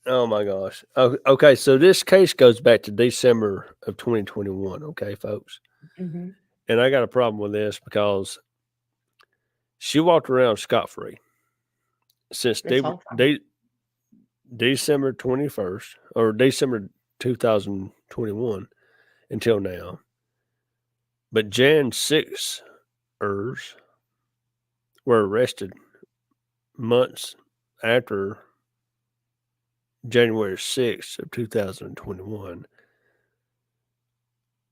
Speaker 2: Oh my gosh. Okay, so this case goes back to December of 2021. Okay, folks,
Speaker 3: Mm-hmm.
Speaker 2: and I got a problem with this because she walked around scot free since
Speaker 3: This whole time.
Speaker 2: December 21st or December 2021 until now. But Jan 6ers were arrested months after January 6th of 2021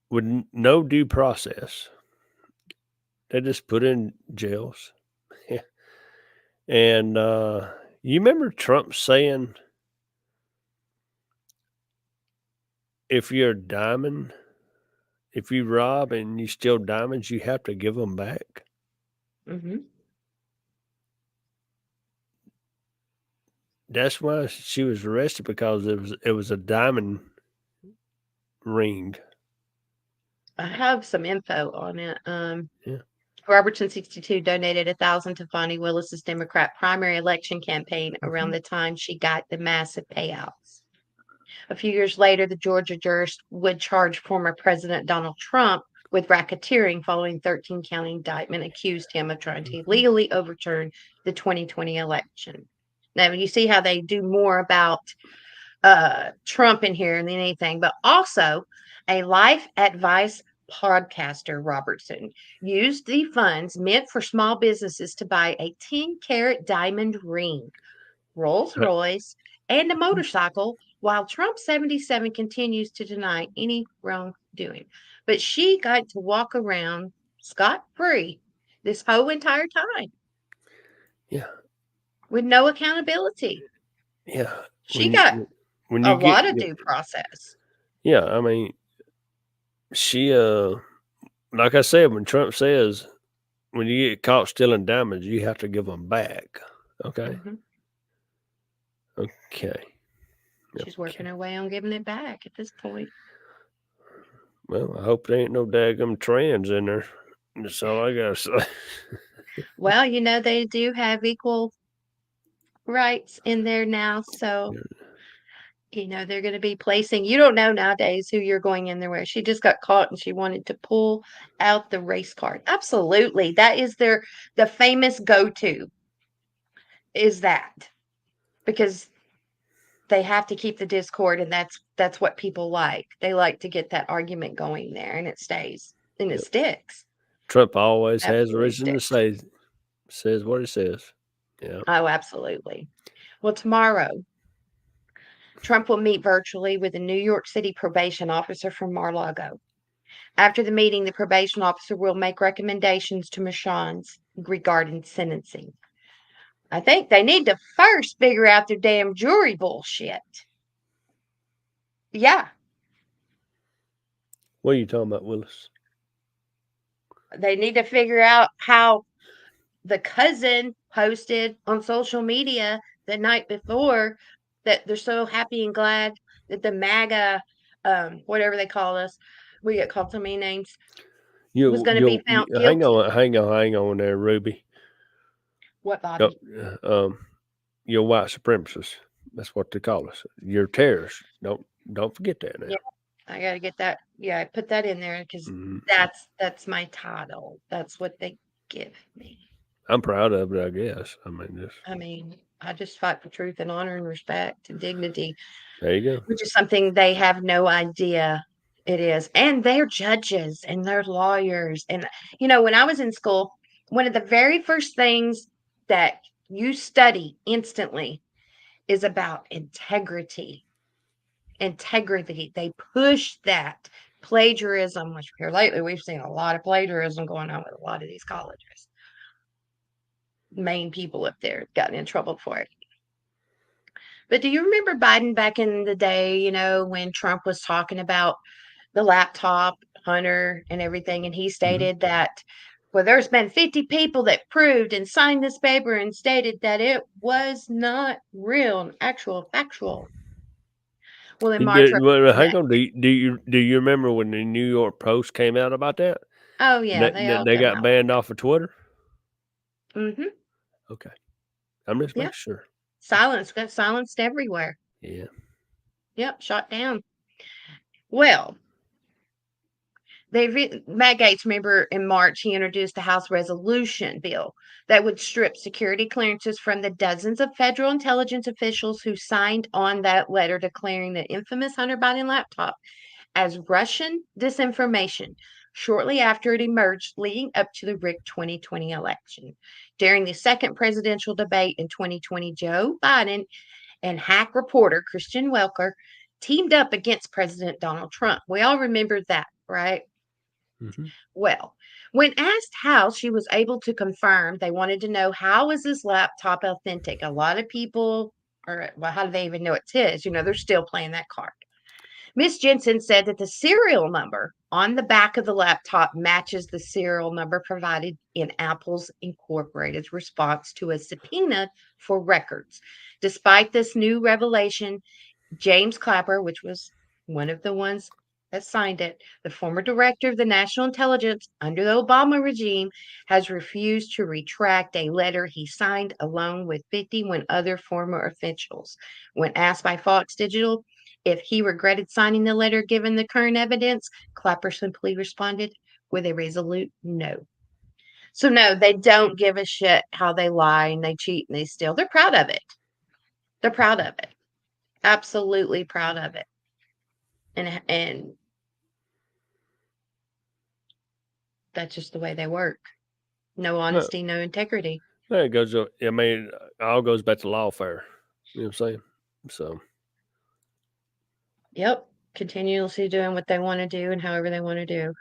Speaker 2: with no due process. They just put in jails. And you remember Trump saying, if you're a diamond, if you rob and you steal diamonds, you have to give them back.
Speaker 3: Mm-hmm.
Speaker 2: That's why she was arrested, because it was a diamond ring.
Speaker 3: I have some info on it.
Speaker 2: Yeah.
Speaker 3: Robertson 62 donated $1,000 to Fonnie Willis's Democrat primary election campaign around the time she got the massive payouts. A few years later, the Georgia jurors would charge former President Donald Trump with racketeering following 13-count indictment accused him of trying to illegally overturn the 2020 election. Now, you see how they do more about Trump in here than anything, but also a life advice podcaster, Robertson, used the funds meant for small businesses to buy a 10-carat diamond ring, Rolls Royce, and a motorcycle, while Trump 77 continues to deny any wrongdoing. But she got to walk around scot-free this whole entire time.
Speaker 2: Yeah.
Speaker 3: With no accountability.
Speaker 2: Yeah.
Speaker 3: She got a lot of due process.
Speaker 2: Yeah, I mean, she like I said, when Trump says, when you get caught stealing diamonds, you have to give them back. Okay.
Speaker 3: Mm-hmm.
Speaker 2: Okay.
Speaker 3: She's working her way on giving it back at this point.
Speaker 2: Well, I hope there ain't no daggum trans in there. That's all I gotta say.
Speaker 3: Well, they do have equal rights in there now, so they're going to be placing. You don't know nowadays who you're going in there with. She just got caught and she wanted to pull out the race card. Absolutely, that is the famous go-to. Is that because they have to keep the discord, and that's what people like. They like to get that argument going there, and it stays and it sticks.
Speaker 2: Trump always has a
Speaker 3: Absolutely
Speaker 2: reason to say, says what he says. Yeah.
Speaker 3: Oh, absolutely. Well, tomorrow, Trump will meet virtually with a New York City probation officer from Mar-a-Lago. After the meeting, the probation officer will make recommendations to Michonne's regarding sentencing. I think they need to first figure out their damn jury bullshit. Yeah.
Speaker 2: What are you talking about, Willis?
Speaker 3: They need to figure out how the cousin posted on social media the night before that they're so happy and glad that the MAGA, whatever they call us, we get called so many names, was going to be found guilty.
Speaker 2: Hang on there, Ruby.
Speaker 3: What, Bobby?
Speaker 2: You're white supremacists. That's what they call us. You're terrorists. Don't forget that now.
Speaker 3: Yeah, I got to get that. Yeah, I put that in there because that's my title. That's what they give me.
Speaker 2: I'm proud of it, I guess.
Speaker 3: I just fight for truth and honor and respect and dignity.
Speaker 2: There you go.
Speaker 3: Which is something they have no idea it is. And they're judges and they're lawyers. And, when I was in school, one of the very first things that you study instantly is about integrity. Integrity. They push that. Plagiarism, which here lately we've seen a lot of plagiarism going on with a lot of these colleges. Main people up there have gotten in trouble for it. But do you remember Biden back in the day, when Trump was talking about the laptop hunter and everything, and he stated that, well, there's been 50 people that proved and signed this paper and stated that it was not real, actual, factual. Well, then
Speaker 2: hang on. Do you remember when the New York Post came out about that?
Speaker 3: Oh yeah,
Speaker 2: they got banned off of Twitter.
Speaker 3: Mm-hmm.
Speaker 2: Okay, I'm just making sure.
Speaker 3: Got silenced everywhere.
Speaker 2: Yeah.
Speaker 3: Yep, shot down. Well, Matt Gaetz, remember in March, he introduced a House resolution bill that would strip security clearances from the dozens of federal intelligence officials who signed on that letter declaring the infamous Hunter Biden laptop as Russian disinformation shortly after it emerged leading up to the rigged 2020 election. During the second presidential debate in 2020, Joe Biden and hack reporter Christian Welker teamed up against President Donald Trump. We all remember that, right?
Speaker 2: Mm-hmm.
Speaker 3: Well, when asked how she was able to confirm, they wanted to know, how is this laptop authentic? A lot of people are, well, how do they even know it's his? They're still playing that card. Miss Jensen said that the serial number on the back of the laptop matches the serial number provided in Apple's Incorporated's response to a subpoena for records. Despite this new revelation, James Clapper, which was one of the ones that signed it, the former director of the National Intelligence under the Obama regime, has refused to retract a letter he signed along with 51 other former officials. When asked by Fox Digital if he regretted signing the letter given the current evidence, Clapper simply responded with a resolute no. So no, they don't give a shit how they lie and they cheat and they steal. They're proud of it. They're proud of it. Absolutely proud of it. And that's just the way they work. No honesty, no integrity.
Speaker 2: It goes. I mean, it all goes back to lawfare. You know what I'm saying? So.
Speaker 3: Yep. Continuously doing what they want to do and however they want to do.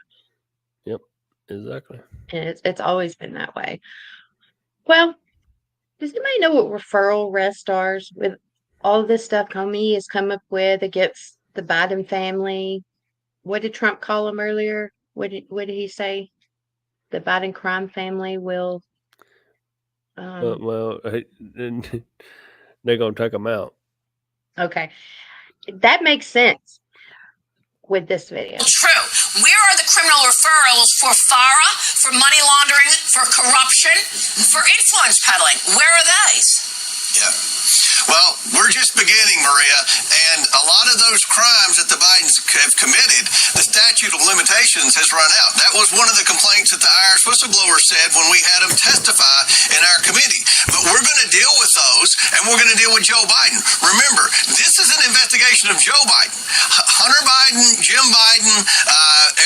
Speaker 2: Yep. Exactly.
Speaker 3: And it's always been that way. Well, does anybody know what referral arrest are with all of this stuff Comey has come up with against the Biden family? What did Trump call them earlier? What did he say? The Biden crime family will.
Speaker 2: Well, they're going to take them out.
Speaker 3: Okay. That makes sense with this video.
Speaker 4: True. Where are the criminal referrals for FARA, for money laundering, for corruption, for influence peddling? Where are these?
Speaker 5: Yeah. Well, we're just beginning, Maria, and a lot of those crimes that the Bidens have committed, the statute of limitations has run out. That was one of the complaints that the Irish whistleblower said when we had him testify in our committee. But we're going to deal with those, and we're going to deal with Joe Biden. Remember, this is an investigation of Joe Biden. Hunter Biden, Jim Biden,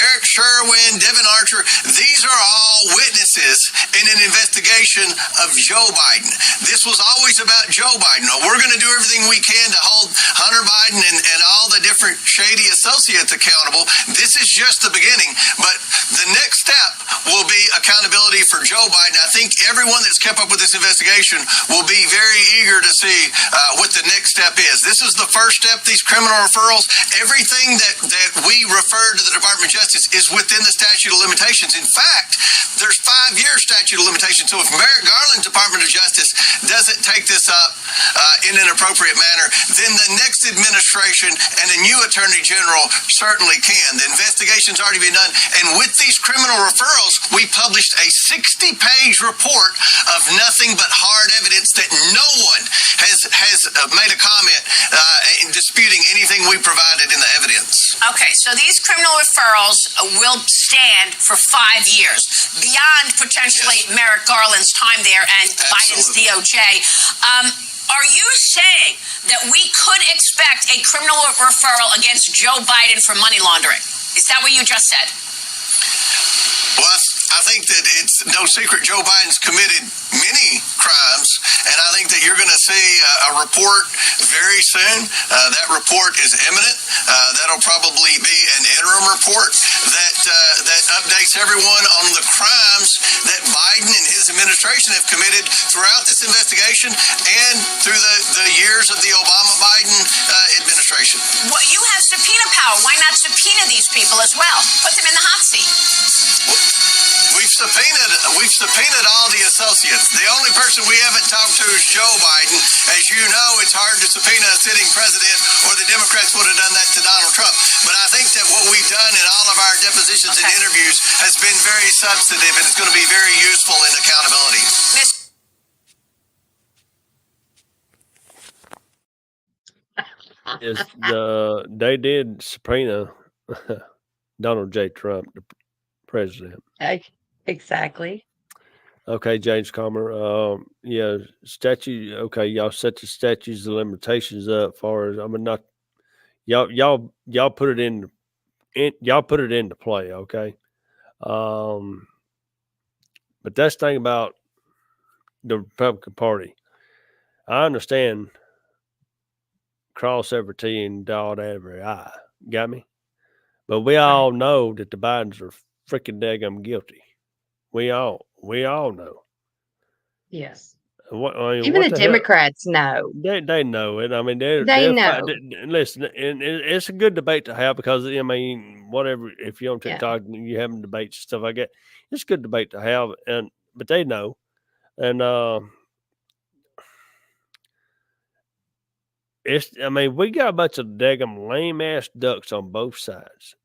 Speaker 5: Eric Sherwin, Devin Archer, these are all witnesses in an investigation of Joe Biden. This was always about Joe Biden. We're going to do everything we can to hold Hunter Biden and all the different shady associates accountable. This is just the beginning, but the next step will be accountability for Joe Biden. I think everyone that's kept up with this investigation will be very eager to see what the next step is. This is the first step, these criminal referrals. Everything that we refer to the Department of Justice is within the statute of limitations. In fact, there's 5-year statute of limitations. So if Merrick Garland's Department of Justice doesn't take this up in an appropriate manner, then the next administration and a new attorney general certainly can. The investigation's already been done. And with these criminal referrals, we published a 60-page report of nothing but hard evidence that no one has made a comment in disputing anything we provided in the evidence.
Speaker 4: Okay, so these criminal referrals will stand for 5 years, beyond potentially Merrick Garland's time there and Biden's DOJ. Are you saying that we could expect a criminal referral against Joe Biden for money laundering? Is that what you just said?
Speaker 5: Well, I think that it's no secret Joe Biden's committed many crimes, and I think that you're going to see a report very soon. That report is imminent. That'll probably be an interim report that updates everyone on the crimes that Biden and his administration have committed throughout this investigation and through the years of the Obama-Biden administration.
Speaker 4: Well, you have subpoena power. Why not subpoena these people as well? Put them in the hot seat.
Speaker 5: We've subpoenaed all the associates. The only person we haven't talked to is Joe Biden. As you know, it's hard to subpoena a sitting president, or the Democrats would have done that to Donald Trump. But I think that what we've done in all of our depositions and interviews has been very substantive, and it's going to be very useful in accountability.
Speaker 2: is they did subpoena Donald J. Trump, the president.
Speaker 3: Exactly.
Speaker 2: Okay, James Comer. Yeah, statute. Okay, y'all set the statutes of limitations up. Far as I mean, not y'all put it y'all put it into play. Okay, but that's the thing about the Republican Party. I understand cross every T and dot every I. Got me? But we all know that the Bidens are freaking daggum guilty. We all know.
Speaker 3: Yes.
Speaker 2: Even
Speaker 3: the Democrats know.
Speaker 2: They know it. I mean,
Speaker 3: They know.
Speaker 2: Listen, and it's a good debate to have because I mean, whatever. If you're on TikTok and you're having debates and stuff like that, it's a good debate to have. But they know, and I mean, we got a bunch of daggum lame ass ducks on both sides.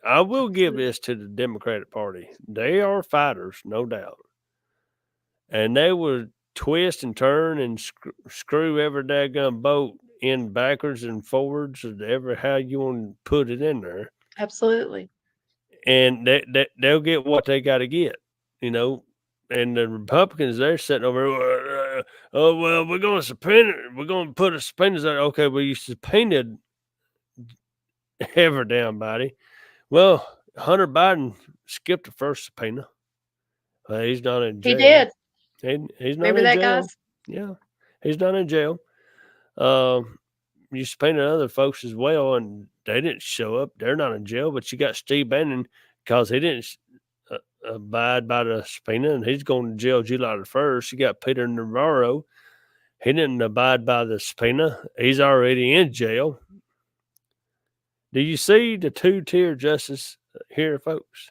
Speaker 2: I will give this to the Democratic Party. They are fighters, no doubt, and they will twist and turn and screw every daggum boat in backwards and forwards, or ever how you want to put it in there.
Speaker 3: Absolutely.
Speaker 2: And they'll get what they got to get, you know. And the Republicans, they're sitting over, oh, well, we're going to subpoena, we're going to put a subpoena there. Okay, well, you subpoenaed every damn body. Well, Hunter Biden skipped the first subpoena. He's not in jail.
Speaker 3: He did.
Speaker 2: He's not
Speaker 3: Remember
Speaker 2: in
Speaker 3: that,
Speaker 2: jail.
Speaker 3: guys?
Speaker 2: Yeah, he's not in jail. You subpoenaed other folks as well, and they didn't show up. They're not in jail. But you got Steve Bannon because he didn't abide by the subpoena, and he's going to jail July the 1st. You got Peter Navarro. He didn't abide by the subpoena. He's already in jail. Do you see the two-tier justice here, folks?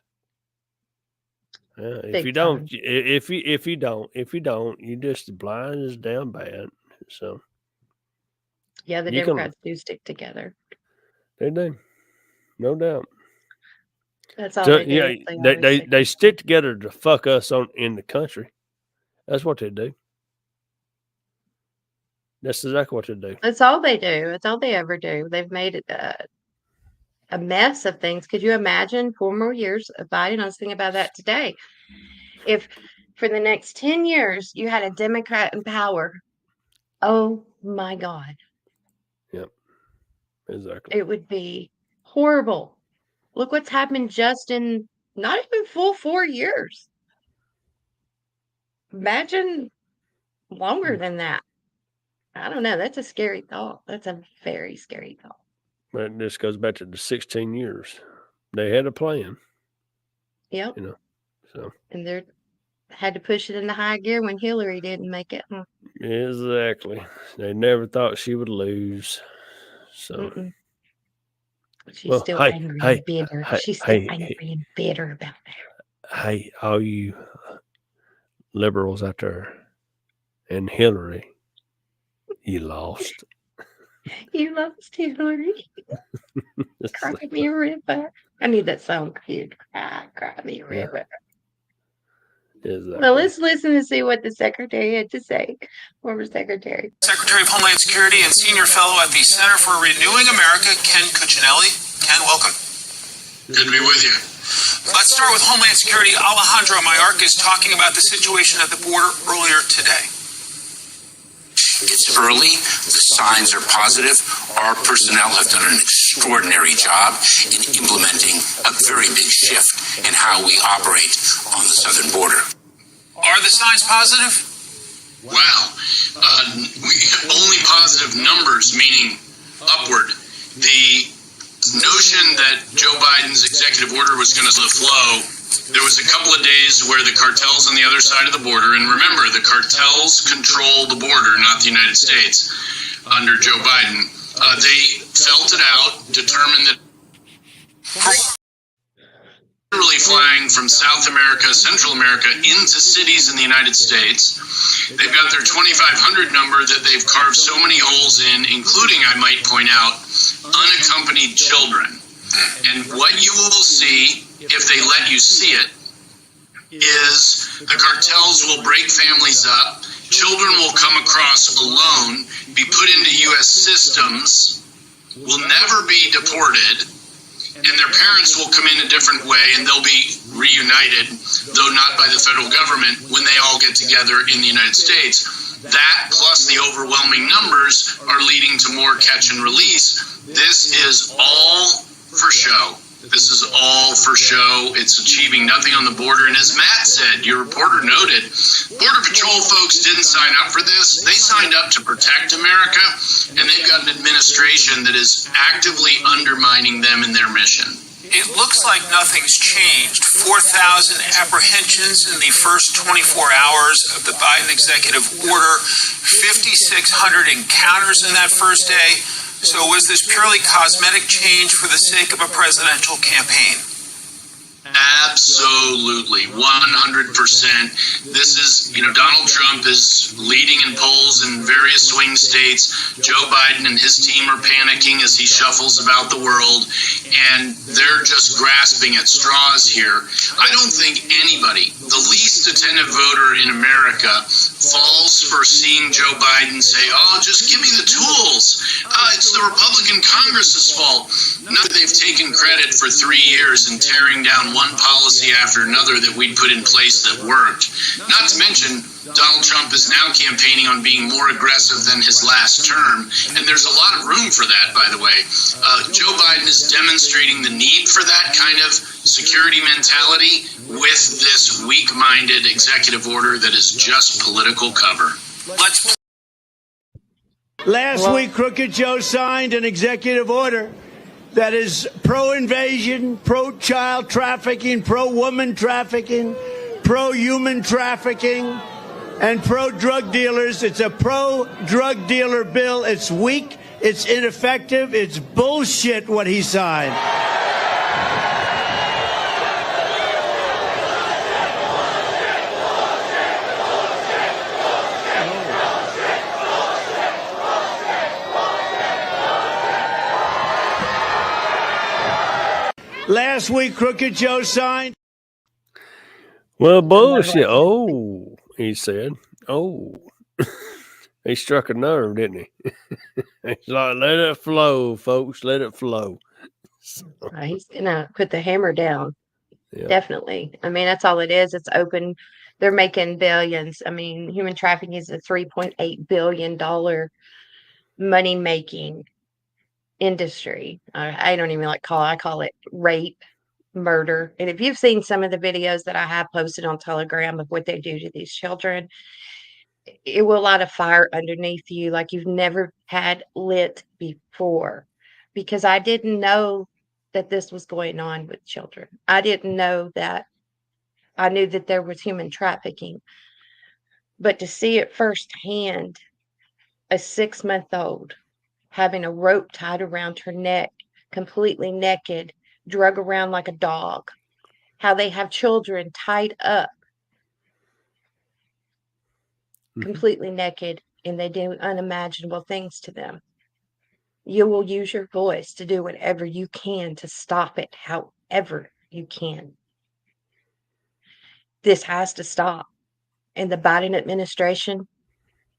Speaker 2: If you don't, you just blind as damn bad. So
Speaker 3: yeah, the Democrats do stick together.
Speaker 2: They do, no doubt.
Speaker 3: That's all they do.
Speaker 2: Yeah, they stick together to fuck us in the country. That's what they do. That's exactly what they do.
Speaker 3: That's all they do. That's all they ever do. They've made it a mess of things. Could you imagine 4 more years of Biden? I was thinking about that today. If for the next 10 years you had a Democrat in power, oh my God.
Speaker 2: Yep. Exactly.
Speaker 3: It would be horrible. Look what's happened just in not even full 4 years. Imagine longer than that. I don't know. That's a scary thought. That's a very scary thought.
Speaker 2: But this goes back to the 16 years. They had a plan.
Speaker 3: Yep.
Speaker 2: You know, so.
Speaker 3: And they had to push it into high gear when Hillary didn't make it.
Speaker 2: Exactly. They never thought she would lose. So.
Speaker 3: She's still angry and bitter. She's still angry and bitter about that.
Speaker 2: Hey, all you liberals out there and Hillary, you lost.
Speaker 3: You lost, Hillary. Cry me a river. I need that song. Cry me a river.
Speaker 2: Exactly.
Speaker 3: Well, let's listen and see what the secretary had to say. Former Secretary.
Speaker 7: Secretary of Homeland Security and Senior Fellow at the Center for Renewing America, Ken Cuccinelli. Ken, welcome.
Speaker 26: Good to be with you.
Speaker 7: Let's start with Homeland Security. Alejandro Mayorkas talking about the situation at the border earlier today.
Speaker 9: It's early. The signs are positive. Our personnel have done an extraordinary job in implementing a very big shift in how we operate on the southern border.
Speaker 7: Are the signs positive?
Speaker 26: Well, only positive numbers, meaning upward. The notion that Joe Biden's executive order was going to flow, there was a couple of days where the cartels on the other side of the border, and remember, the cartels control the border, not the United States, under Joe Biden. They felt it out, determined that literally flying from South America, Central America, into cities in the United States. They've got their 2,500 number that they've carved so many holes in, including, I might point out, unaccompanied children. And what you will see, if they let you see it, is the cartels will break families up, children will come across alone, be put into U.S. systems,
Speaker 11: will never be deported, and their parents will come in a different way, and they'll be reunited, though not by the federal government, when they all get together in the United States. That, plus the overwhelming numbers, are leading to more catch and release. This is all for show. This is all for show. It's achieving nothing on the border. And as Matt said, your reporter noted, Border Patrol folks didn't sign up for this. They signed up to protect America, and they've got an administration that is actively undermining them in their mission.
Speaker 7: It looks like nothing's changed. 4,000 apprehensions in the first 24 hours of the Biden executive order, 5,600 encounters in that first day. So was this purely cosmetic change for the sake of a presidential campaign?
Speaker 11: Absolutely, 100%. This is, Donald Trump is leading in polls in various swing states. Joe Biden and his team are panicking as he shuffles about the world, and they're just grasping at straws here. I don't think anybody, the least attentive voter in America, falls for seeing Joe Biden say, oh, just give me the tools. It's the Republican Congress's fault. Not that they've taken credit for 3 years in tearing down one policy after another that we'd put in place that worked. Not to mention, Donald Trump is now campaigning on being more aggressive than his last term, and there's a lot of room for that, by the way. Joe Biden is demonstrating the need for that kind of security mentality with this weak-minded executive order that is just political cover.
Speaker 19: Last week, Crooked Joe signed an executive order that is pro-invasion, pro-child trafficking, pro-woman trafficking, pro-human trafficking, and pro-drug dealers. It's a pro-drug dealer bill. It's weak. It's ineffective. It's bullshit what he signed. Last week, Crooked Joe signed.
Speaker 2: Well, bullshit. Oh, he said. Oh, he struck a nerve, didn't he? He's like, let it flow, folks. Let it flow. So,
Speaker 3: He's going to put the hammer down.
Speaker 2: yeah.
Speaker 3: Definitely. I mean, that's all it is. It's open. They're making billions. I mean, human trafficking is a $3.8 billion money-making industry. I don't even I call it rape, murder. And if you've seen some of the videos that I have posted on Telegram of what they do to these children, it will light a fire underneath you like you've never had lit before. Because I didn't know that this was going on with children. I didn't know that. I knew that there was human trafficking. But to see it firsthand, a 6-month-old having a rope tied around her neck, completely naked, drug around like a dog, how they have children tied up, completely naked, and they do unimaginable things to them. You will use your voice to do whatever you can to stop it, however you can. This has to stop. And the Biden administration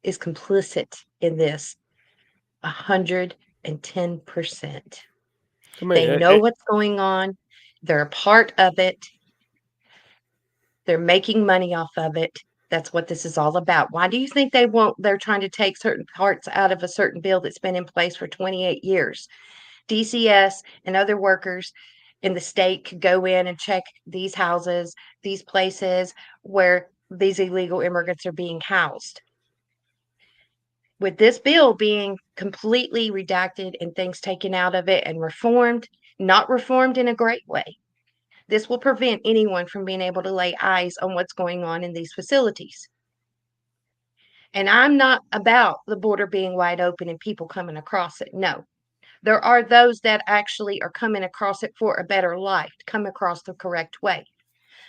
Speaker 3: is complicit in this 110%. They know what's going on. They're a part of it. They're making money off of it. That's what this is all about. Why do you think they're trying to take certain parts out of a certain bill that's been in place for 28 years? DCS and other workers in the state could go in and check these houses, these places where these illegal immigrants are being housed. With this bill being completely redacted and things taken out of it and reformed, not reformed in a great way, this will prevent anyone from being able to lay eyes on what's going on in these facilities. And I'm not about the border being wide open and people coming across it. No. There are those that actually are coming across it for a better life, to come across the correct way.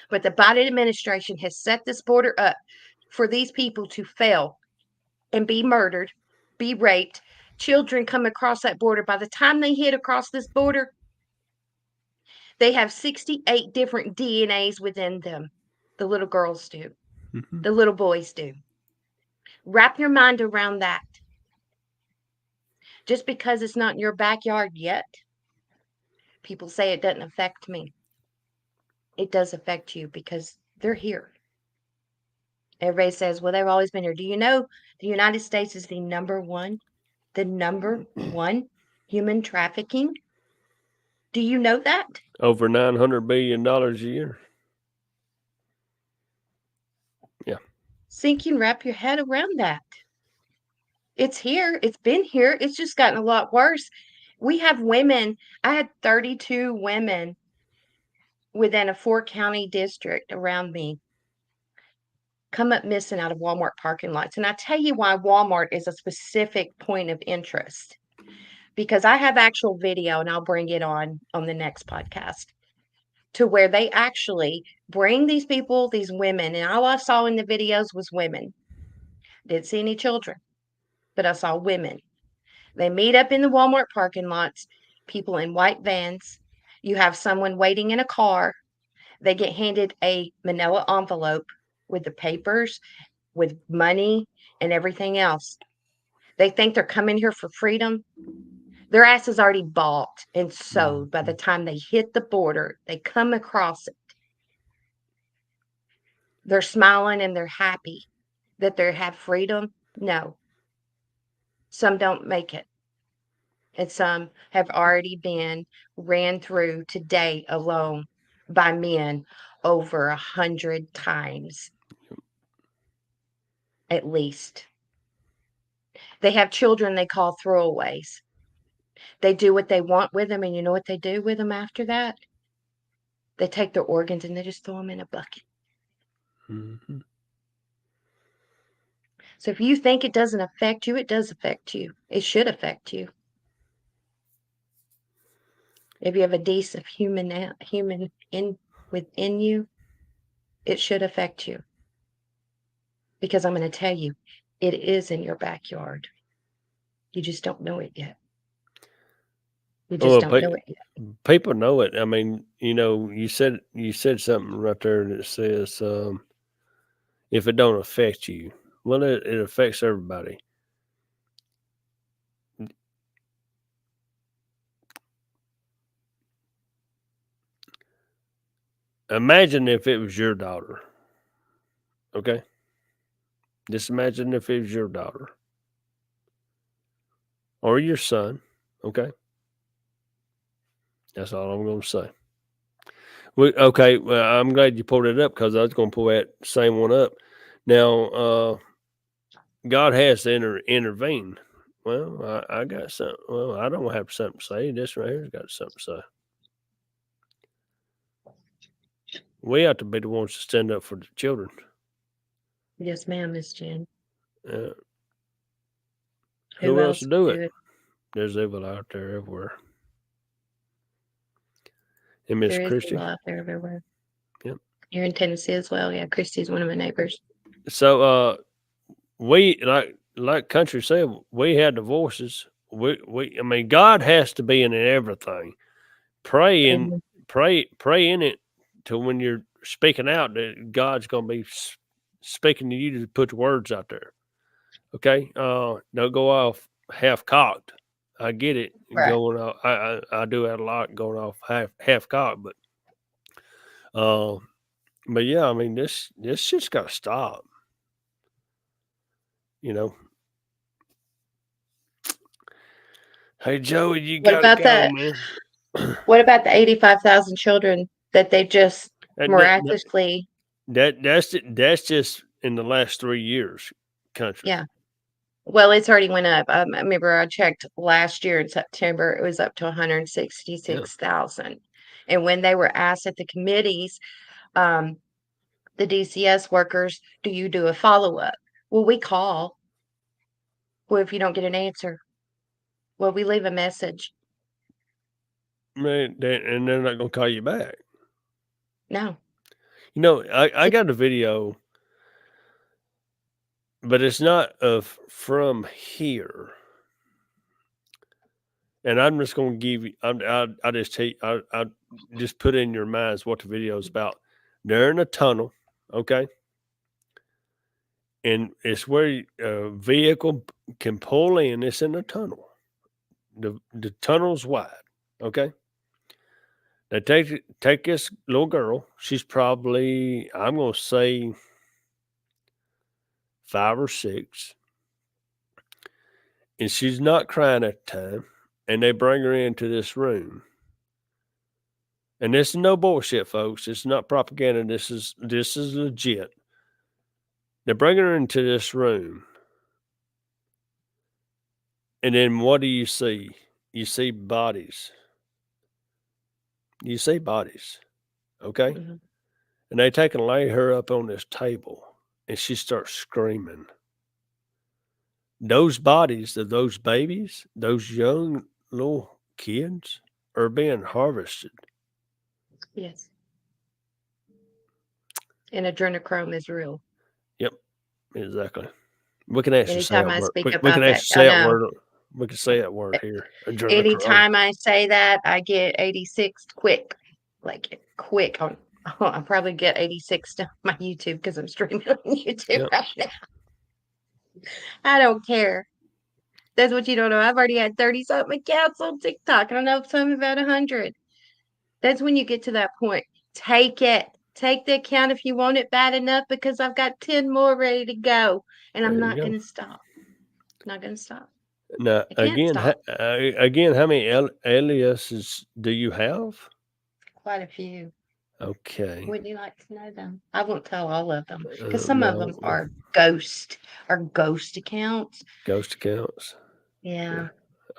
Speaker 3: But the Biden administration has set this border up for these people to fail and be murdered, be raped. Children come across that border. By the time they hit across this border, they have 68 different DNAs within them. The little girls do.
Speaker 2: Mm-hmm.
Speaker 3: The little boys do. Wrap your mind around that. Just because it's not in your backyard yet, people say it doesn't affect me. It does affect you because they're here. Everybody says, well, they've always been here. Do you know the United States is the number one human trafficking? Do you know that?
Speaker 2: Over $900 billion a year. Yeah.
Speaker 3: So you can wrap your head around that. It's here. It's been here. It's just gotten a lot worse. We have women. I had 32 women within a 4-county district around me come up missing out of Walmart parking lots. And I tell you why Walmart is a specific point of interest. Because I have actual video, and I'll bring it on the next podcast, to where they actually bring these people, these women, and all I saw in the videos was women. Didn't see any children, but I saw women. They meet up in the Walmart parking lots, people in white vans. You have someone waiting in a car. They get handed a manila envelope with the papers, with money, and everything else. They think they're coming here for freedom. Their ass is already bought and sold by the time they hit the border. They come across it. They're smiling and they're happy that they have freedom. No. Some don't make it. And some have already been ran through today alone by men over 100 times. At least. They have children they call throwaways. They do what they want with them, and you know what they do with them after that? They take their organs and they just throw them in a bucket.
Speaker 2: Mm-hmm.
Speaker 3: So if you think it doesn't affect you, it does affect you. It should affect you. If you have a decent human within you, it should affect you. Because I'm going to tell you, it is in your backyard. You just don't know it yet. You just don't know it yet.
Speaker 2: People know it. I mean, you said something right there that says, if it don't affect you, well, it affects everybody. Imagine if it was your daughter. Okay? Just imagine if it was your daughter. Or your son. Okay? That's all I'm going to say. Well, I'm glad you pulled it up because I was going to pull that same one up. Now, God has to intervene. Well, I got something. Well, I don't have something to say. This right here's got something to say. We have to be the ones to stand up for the children.
Speaker 3: Yes, ma'am, Miss Jen.
Speaker 2: Who else will do it? There's evil out there everywhere. And Miss Christie.
Speaker 3: There is out there everywhere.
Speaker 2: Yep.
Speaker 3: Here in Tennessee as well. Yeah, Christie's one of my neighbors.
Speaker 2: So we like country said, we had the voices. I mean, God has to be in everything. Pray in it to when you're speaking out that God's gonna be speaking to you to put the words out there. Okay? Don't go off half cocked. I get it.
Speaker 3: Right.
Speaker 2: Going off, I do that a lot, going off half cocked, but yeah, I mean this shit's gotta stop. Hey Joey, you gotta go, man.
Speaker 3: What about the 85,000 children that they just miraculously?
Speaker 2: That's just in the last 3 years, country.
Speaker 3: Yeah. Well, it's already went up. I remember I checked last year in September, it was up to 166,000. Yeah. And when they were asked at the committees, the DCS workers, do you do a follow-up? Well, we call. Well, if you don't get an answer, well, we leave a message.
Speaker 2: Man, and they're not going to call you back.
Speaker 3: No.
Speaker 2: I got a video, but it's not from here. And I'm just going to give you, I just tell you, I just put in your minds what the video is about. They're in a tunnel, okay? And it's where a vehicle can pull in. It's in a tunnel. The tunnel's wide. Okay. They take this little girl. She's probably, I'm going to say, 5 or 6, and she's not crying at the time. And they bring her into this room. And this is no bullshit, folks. It's not propaganda. This is legit. They bring her into this room. And then what do you see? You see bodies. You see bodies. Okay?
Speaker 3: Mm-hmm.
Speaker 2: And they take and lay her up on this table. And she starts screaming. Those bodies of those babies, those young little kids, are being harvested.
Speaker 3: Yes. And adrenochrome is real.
Speaker 2: Yep, exactly. We can actually say
Speaker 3: Anytime
Speaker 2: that
Speaker 3: I
Speaker 2: word.
Speaker 3: speak
Speaker 2: We
Speaker 3: about
Speaker 2: can
Speaker 3: that,
Speaker 2: actually say that word. We can say that word here. Adrenochrome.
Speaker 3: anytime I say that, I get 86 quick. Like quick. I probably get 86 to my YouTube because I'm streaming on YouTube right now. I don't care. That's what you don't know. I've already had 30-something accounts on TikTok. I don't know if some about 100. That's when you get to that point. Take it. Take the account if you want it bad enough because I've got 10 more ready to go. And I'm not going to stop. Not going to stop.
Speaker 2: Now,
Speaker 3: I can't stop.
Speaker 2: again, how many aliases do you have?
Speaker 3: Quite a few.
Speaker 2: Okay.
Speaker 3: Would you like to know them? I won't tell all of them because some of them are ghost accounts.
Speaker 2: Ghost accounts.
Speaker 3: Yeah.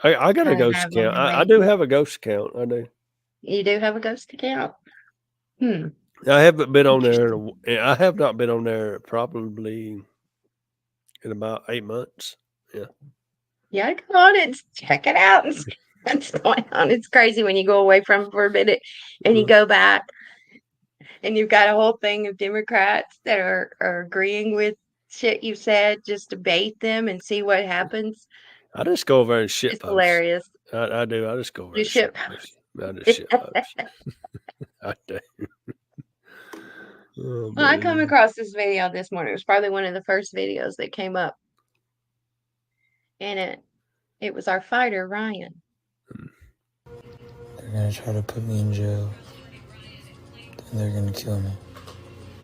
Speaker 2: I got a
Speaker 3: Kinda
Speaker 2: ghost
Speaker 3: have them
Speaker 2: account. I
Speaker 3: right.
Speaker 2: do have a ghost account. I do.
Speaker 3: You do have a ghost account?
Speaker 2: I haven't been on there. I have not been on there probably in about 8 months. Yeah.
Speaker 3: Yeah, go on and check it out and see what's going on. It's crazy when you go away from it for a minute and you go back and you've got a whole thing of Democrats that are agreeing with shit you said just to bait them and see what happens.
Speaker 2: I just go over and shit
Speaker 3: It's
Speaker 2: post.
Speaker 3: hilarious.
Speaker 2: I do. I just go over
Speaker 3: You
Speaker 2: and shit
Speaker 3: shit
Speaker 2: post. I just shit post. I do. Oh,
Speaker 3: Well, I come across this video this morning. It was probably one of the first videos that came up. And it was our fighter, Ryan.
Speaker 12: They're gonna try to put me in jail. Then they're gonna kill me.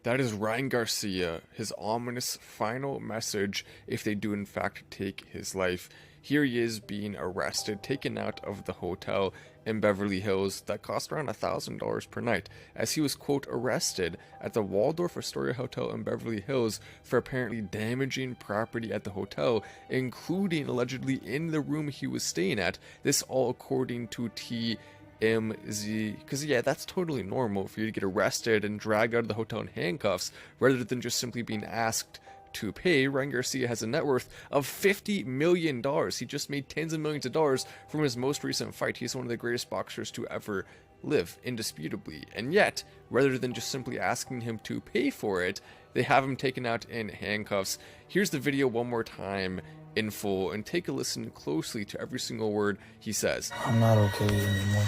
Speaker 13: That is Ryan Garcia, his ominous final message if they do in fact take his life. Here he is being arrested, taken out of the hotel in Beverly Hills that cost around $1,000 per night, as he was, quote, arrested at the Waldorf Astoria Hotel in Beverly Hills for apparently damaging property at the hotel, including allegedly in the room he was staying at. This all according to TMZ, because yeah, that's totally normal for you to get arrested and dragged out of the hotel in handcuffs rather than just simply being asked to pay. Ryan Garcia has a net worth of $50 million. He just made tens of millions of dollars from his most recent fight. He's one of the greatest boxers to ever live, indisputably. And yet, rather than just simply asking him to pay for it, they have him taken out in handcuffs. Here's the video one more time in full, and take a listen closely to every single word he says.
Speaker 12: I'm not okay anymore.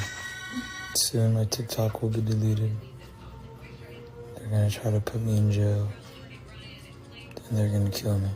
Speaker 12: Soon my TikTok will be deleted. They're gonna try to put me in jail. Then they're gonna kill me.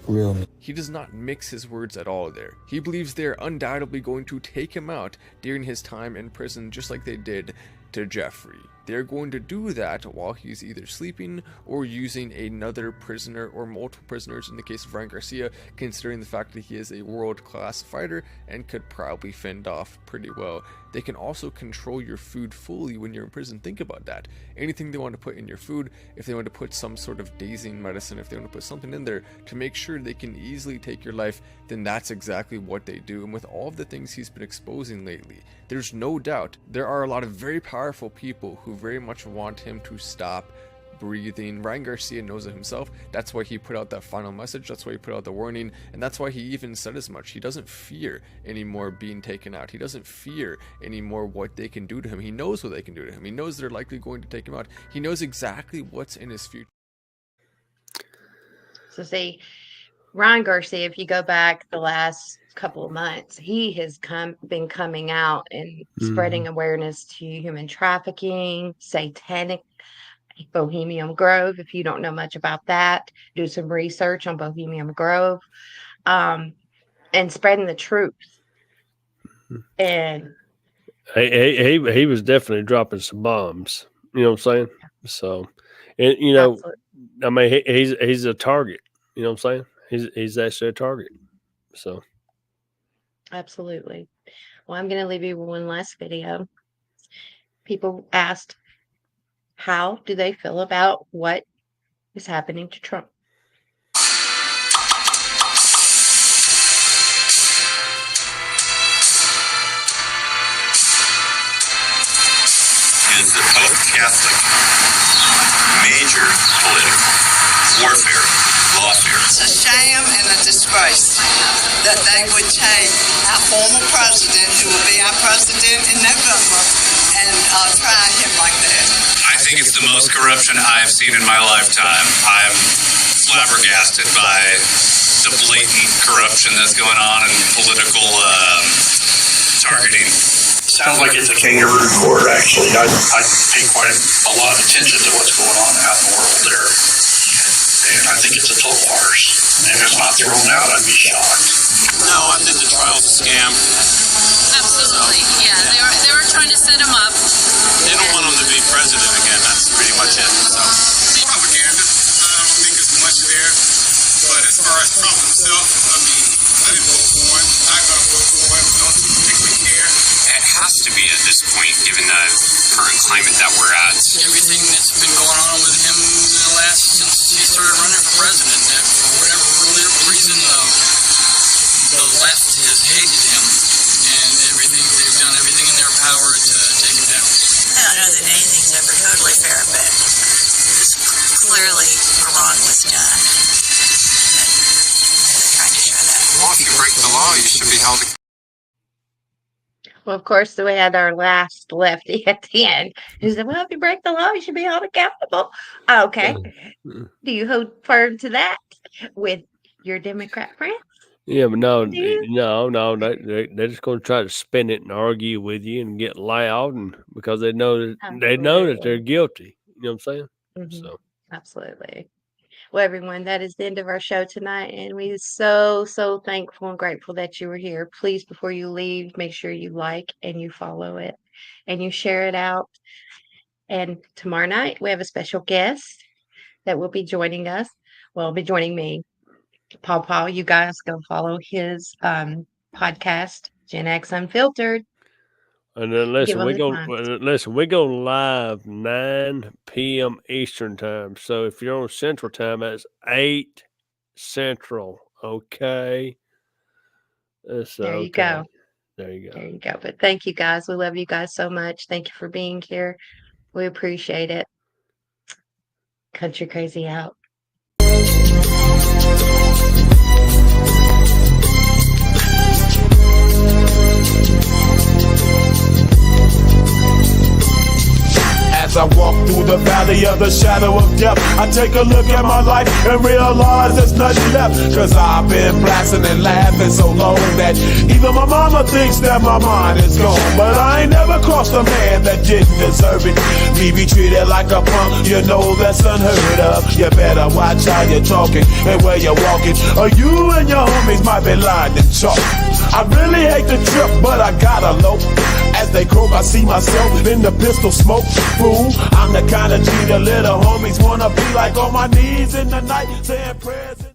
Speaker 12: Real me.
Speaker 13: He does not mix his words at all there. He believes they're undoubtedly going to take him out during his time in prison, just like they did to Jeffrey. They're going to do that while he's either sleeping or using another prisoner or multiple prisoners in the case of Ryan Garcia, considering the fact that he is a world-class fighter and could probably fend off pretty well. They can also control your food fully when you're in prison. Think about that. Anything they want to put in your food, if they want to put some sort of dazing medicine, if they want to put something in there to make sure they can easily take your life, then that's exactly what they do. And with all of the things he's been exposing lately, there's no doubt there are a lot of very powerful people who very much want him to stop breathing. Ryan Garcia knows it himself. That's why he put out that final message. That's why he put out the warning. And that's why he even said as much. He doesn't fear anymore being taken out. He doesn't fear anymore what they can do to him. He knows what they can do to him. He knows they're likely going to take him out. He knows exactly what's in his future.
Speaker 3: So see, Ryan Garcia, if you go back the last couple of months, he has been coming out and spreading awareness to human trafficking, satanic, Bohemian Grove. If you don't know much about that, do some research on Bohemian Grove, and spreading the truth. And
Speaker 2: he was definitely dropping some bombs. You know what I'm saying? So, and you know,
Speaker 3: absolutely.
Speaker 2: I mean, he's a target. You know what I'm saying? He's actually a target. So,
Speaker 3: Absolutely. Well, I'm going to leave you with one last video. People asked, how do they feel about what is happening to Trump?
Speaker 8: Is the post-Catholic major political warfare, lawfare.
Speaker 14: It's a shame and a disgrace that they would take our former president, who will be our president in November, and try him like that.
Speaker 8: I think it's the most corruption I've seen in my lifetime. I'm flabbergasted by the blatant corruption that's going on and political targeting.
Speaker 15: Sounds like it's a kangaroo court, actually. I pay quite a lot of attention to what's going on out in the world there. And I think it's a total farce. And if it's not thrown out, I'd be shocked.
Speaker 8: No, I think the trial's a scam.
Speaker 17: Absolutely, yeah. They were trying to set him up.
Speaker 8: They don't want him to be president again. That's pretty much it. So.
Speaker 18: Propaganda. I don't think it's much there. But as far as Trump himself, I mean, I didn't vote for him. Not going to vote for him. Don't particularly care.
Speaker 8: It has to be at this point, given the current climate that we're at.
Speaker 17: Everything that's been going on with him in the last, since he started running for president, that for whatever reason, the left has hated him, and they've done everything in their power to take him down.
Speaker 14: I don't know that anything's ever totally fair, but it's clearly wrong was done. And they're trying to show that.
Speaker 8: Well, if you break the law, you should be held accountable.
Speaker 3: Well, of course, we had our last lefty at the end who said, well, if you break the law, you should be held accountable. Okay. Do you hold firm to that with your Democrat friends?
Speaker 2: yeah, but no, they're just going to try to spin it and argue with you and get loud, and because they know that they're guilty. You know what I'm saying?
Speaker 3: Mhm.
Speaker 2: So,
Speaker 3: Absolutely. Well, everyone, that is the end of our show tonight. And we're so thankful and grateful that you were here. Please, before you leave, make sure you like and you follow it and you share it out. And tomorrow night, we have a special guest that will be joining us. Well, be joining me. Paul, you guys go follow his podcast, Gen X Unfiltered.
Speaker 2: and then listen,
Speaker 3: Give 'em
Speaker 2: we go live 9 p.m. Eastern time. So if you're on Central time, that's 8 Central. Okay. That's
Speaker 3: There you
Speaker 2: okay.
Speaker 3: go.
Speaker 2: There you go.
Speaker 3: There you go. But thank you guys. We love you guys so much. Thank you for being here. We appreciate it. Country Crazy out.
Speaker 21: As I walk through the valley of the shadow of death, I take a look at my life and realize there's nothing left. Cause I've been blasting and laughing so long that even my mama thinks that my mind is gone. But I ain't never crossed a man that didn't deserve it. Me be treated like a punk, you know that's unheard of. You better watch how you're talking and where you're walking, or you and your homies might be lying in chalk. I really hate the trip, but I gotta low. As they croak, I see myself in the pistol smoke. Fool, I'm the kind of G the little homies wanna be like, on my knees in the night saying prayers.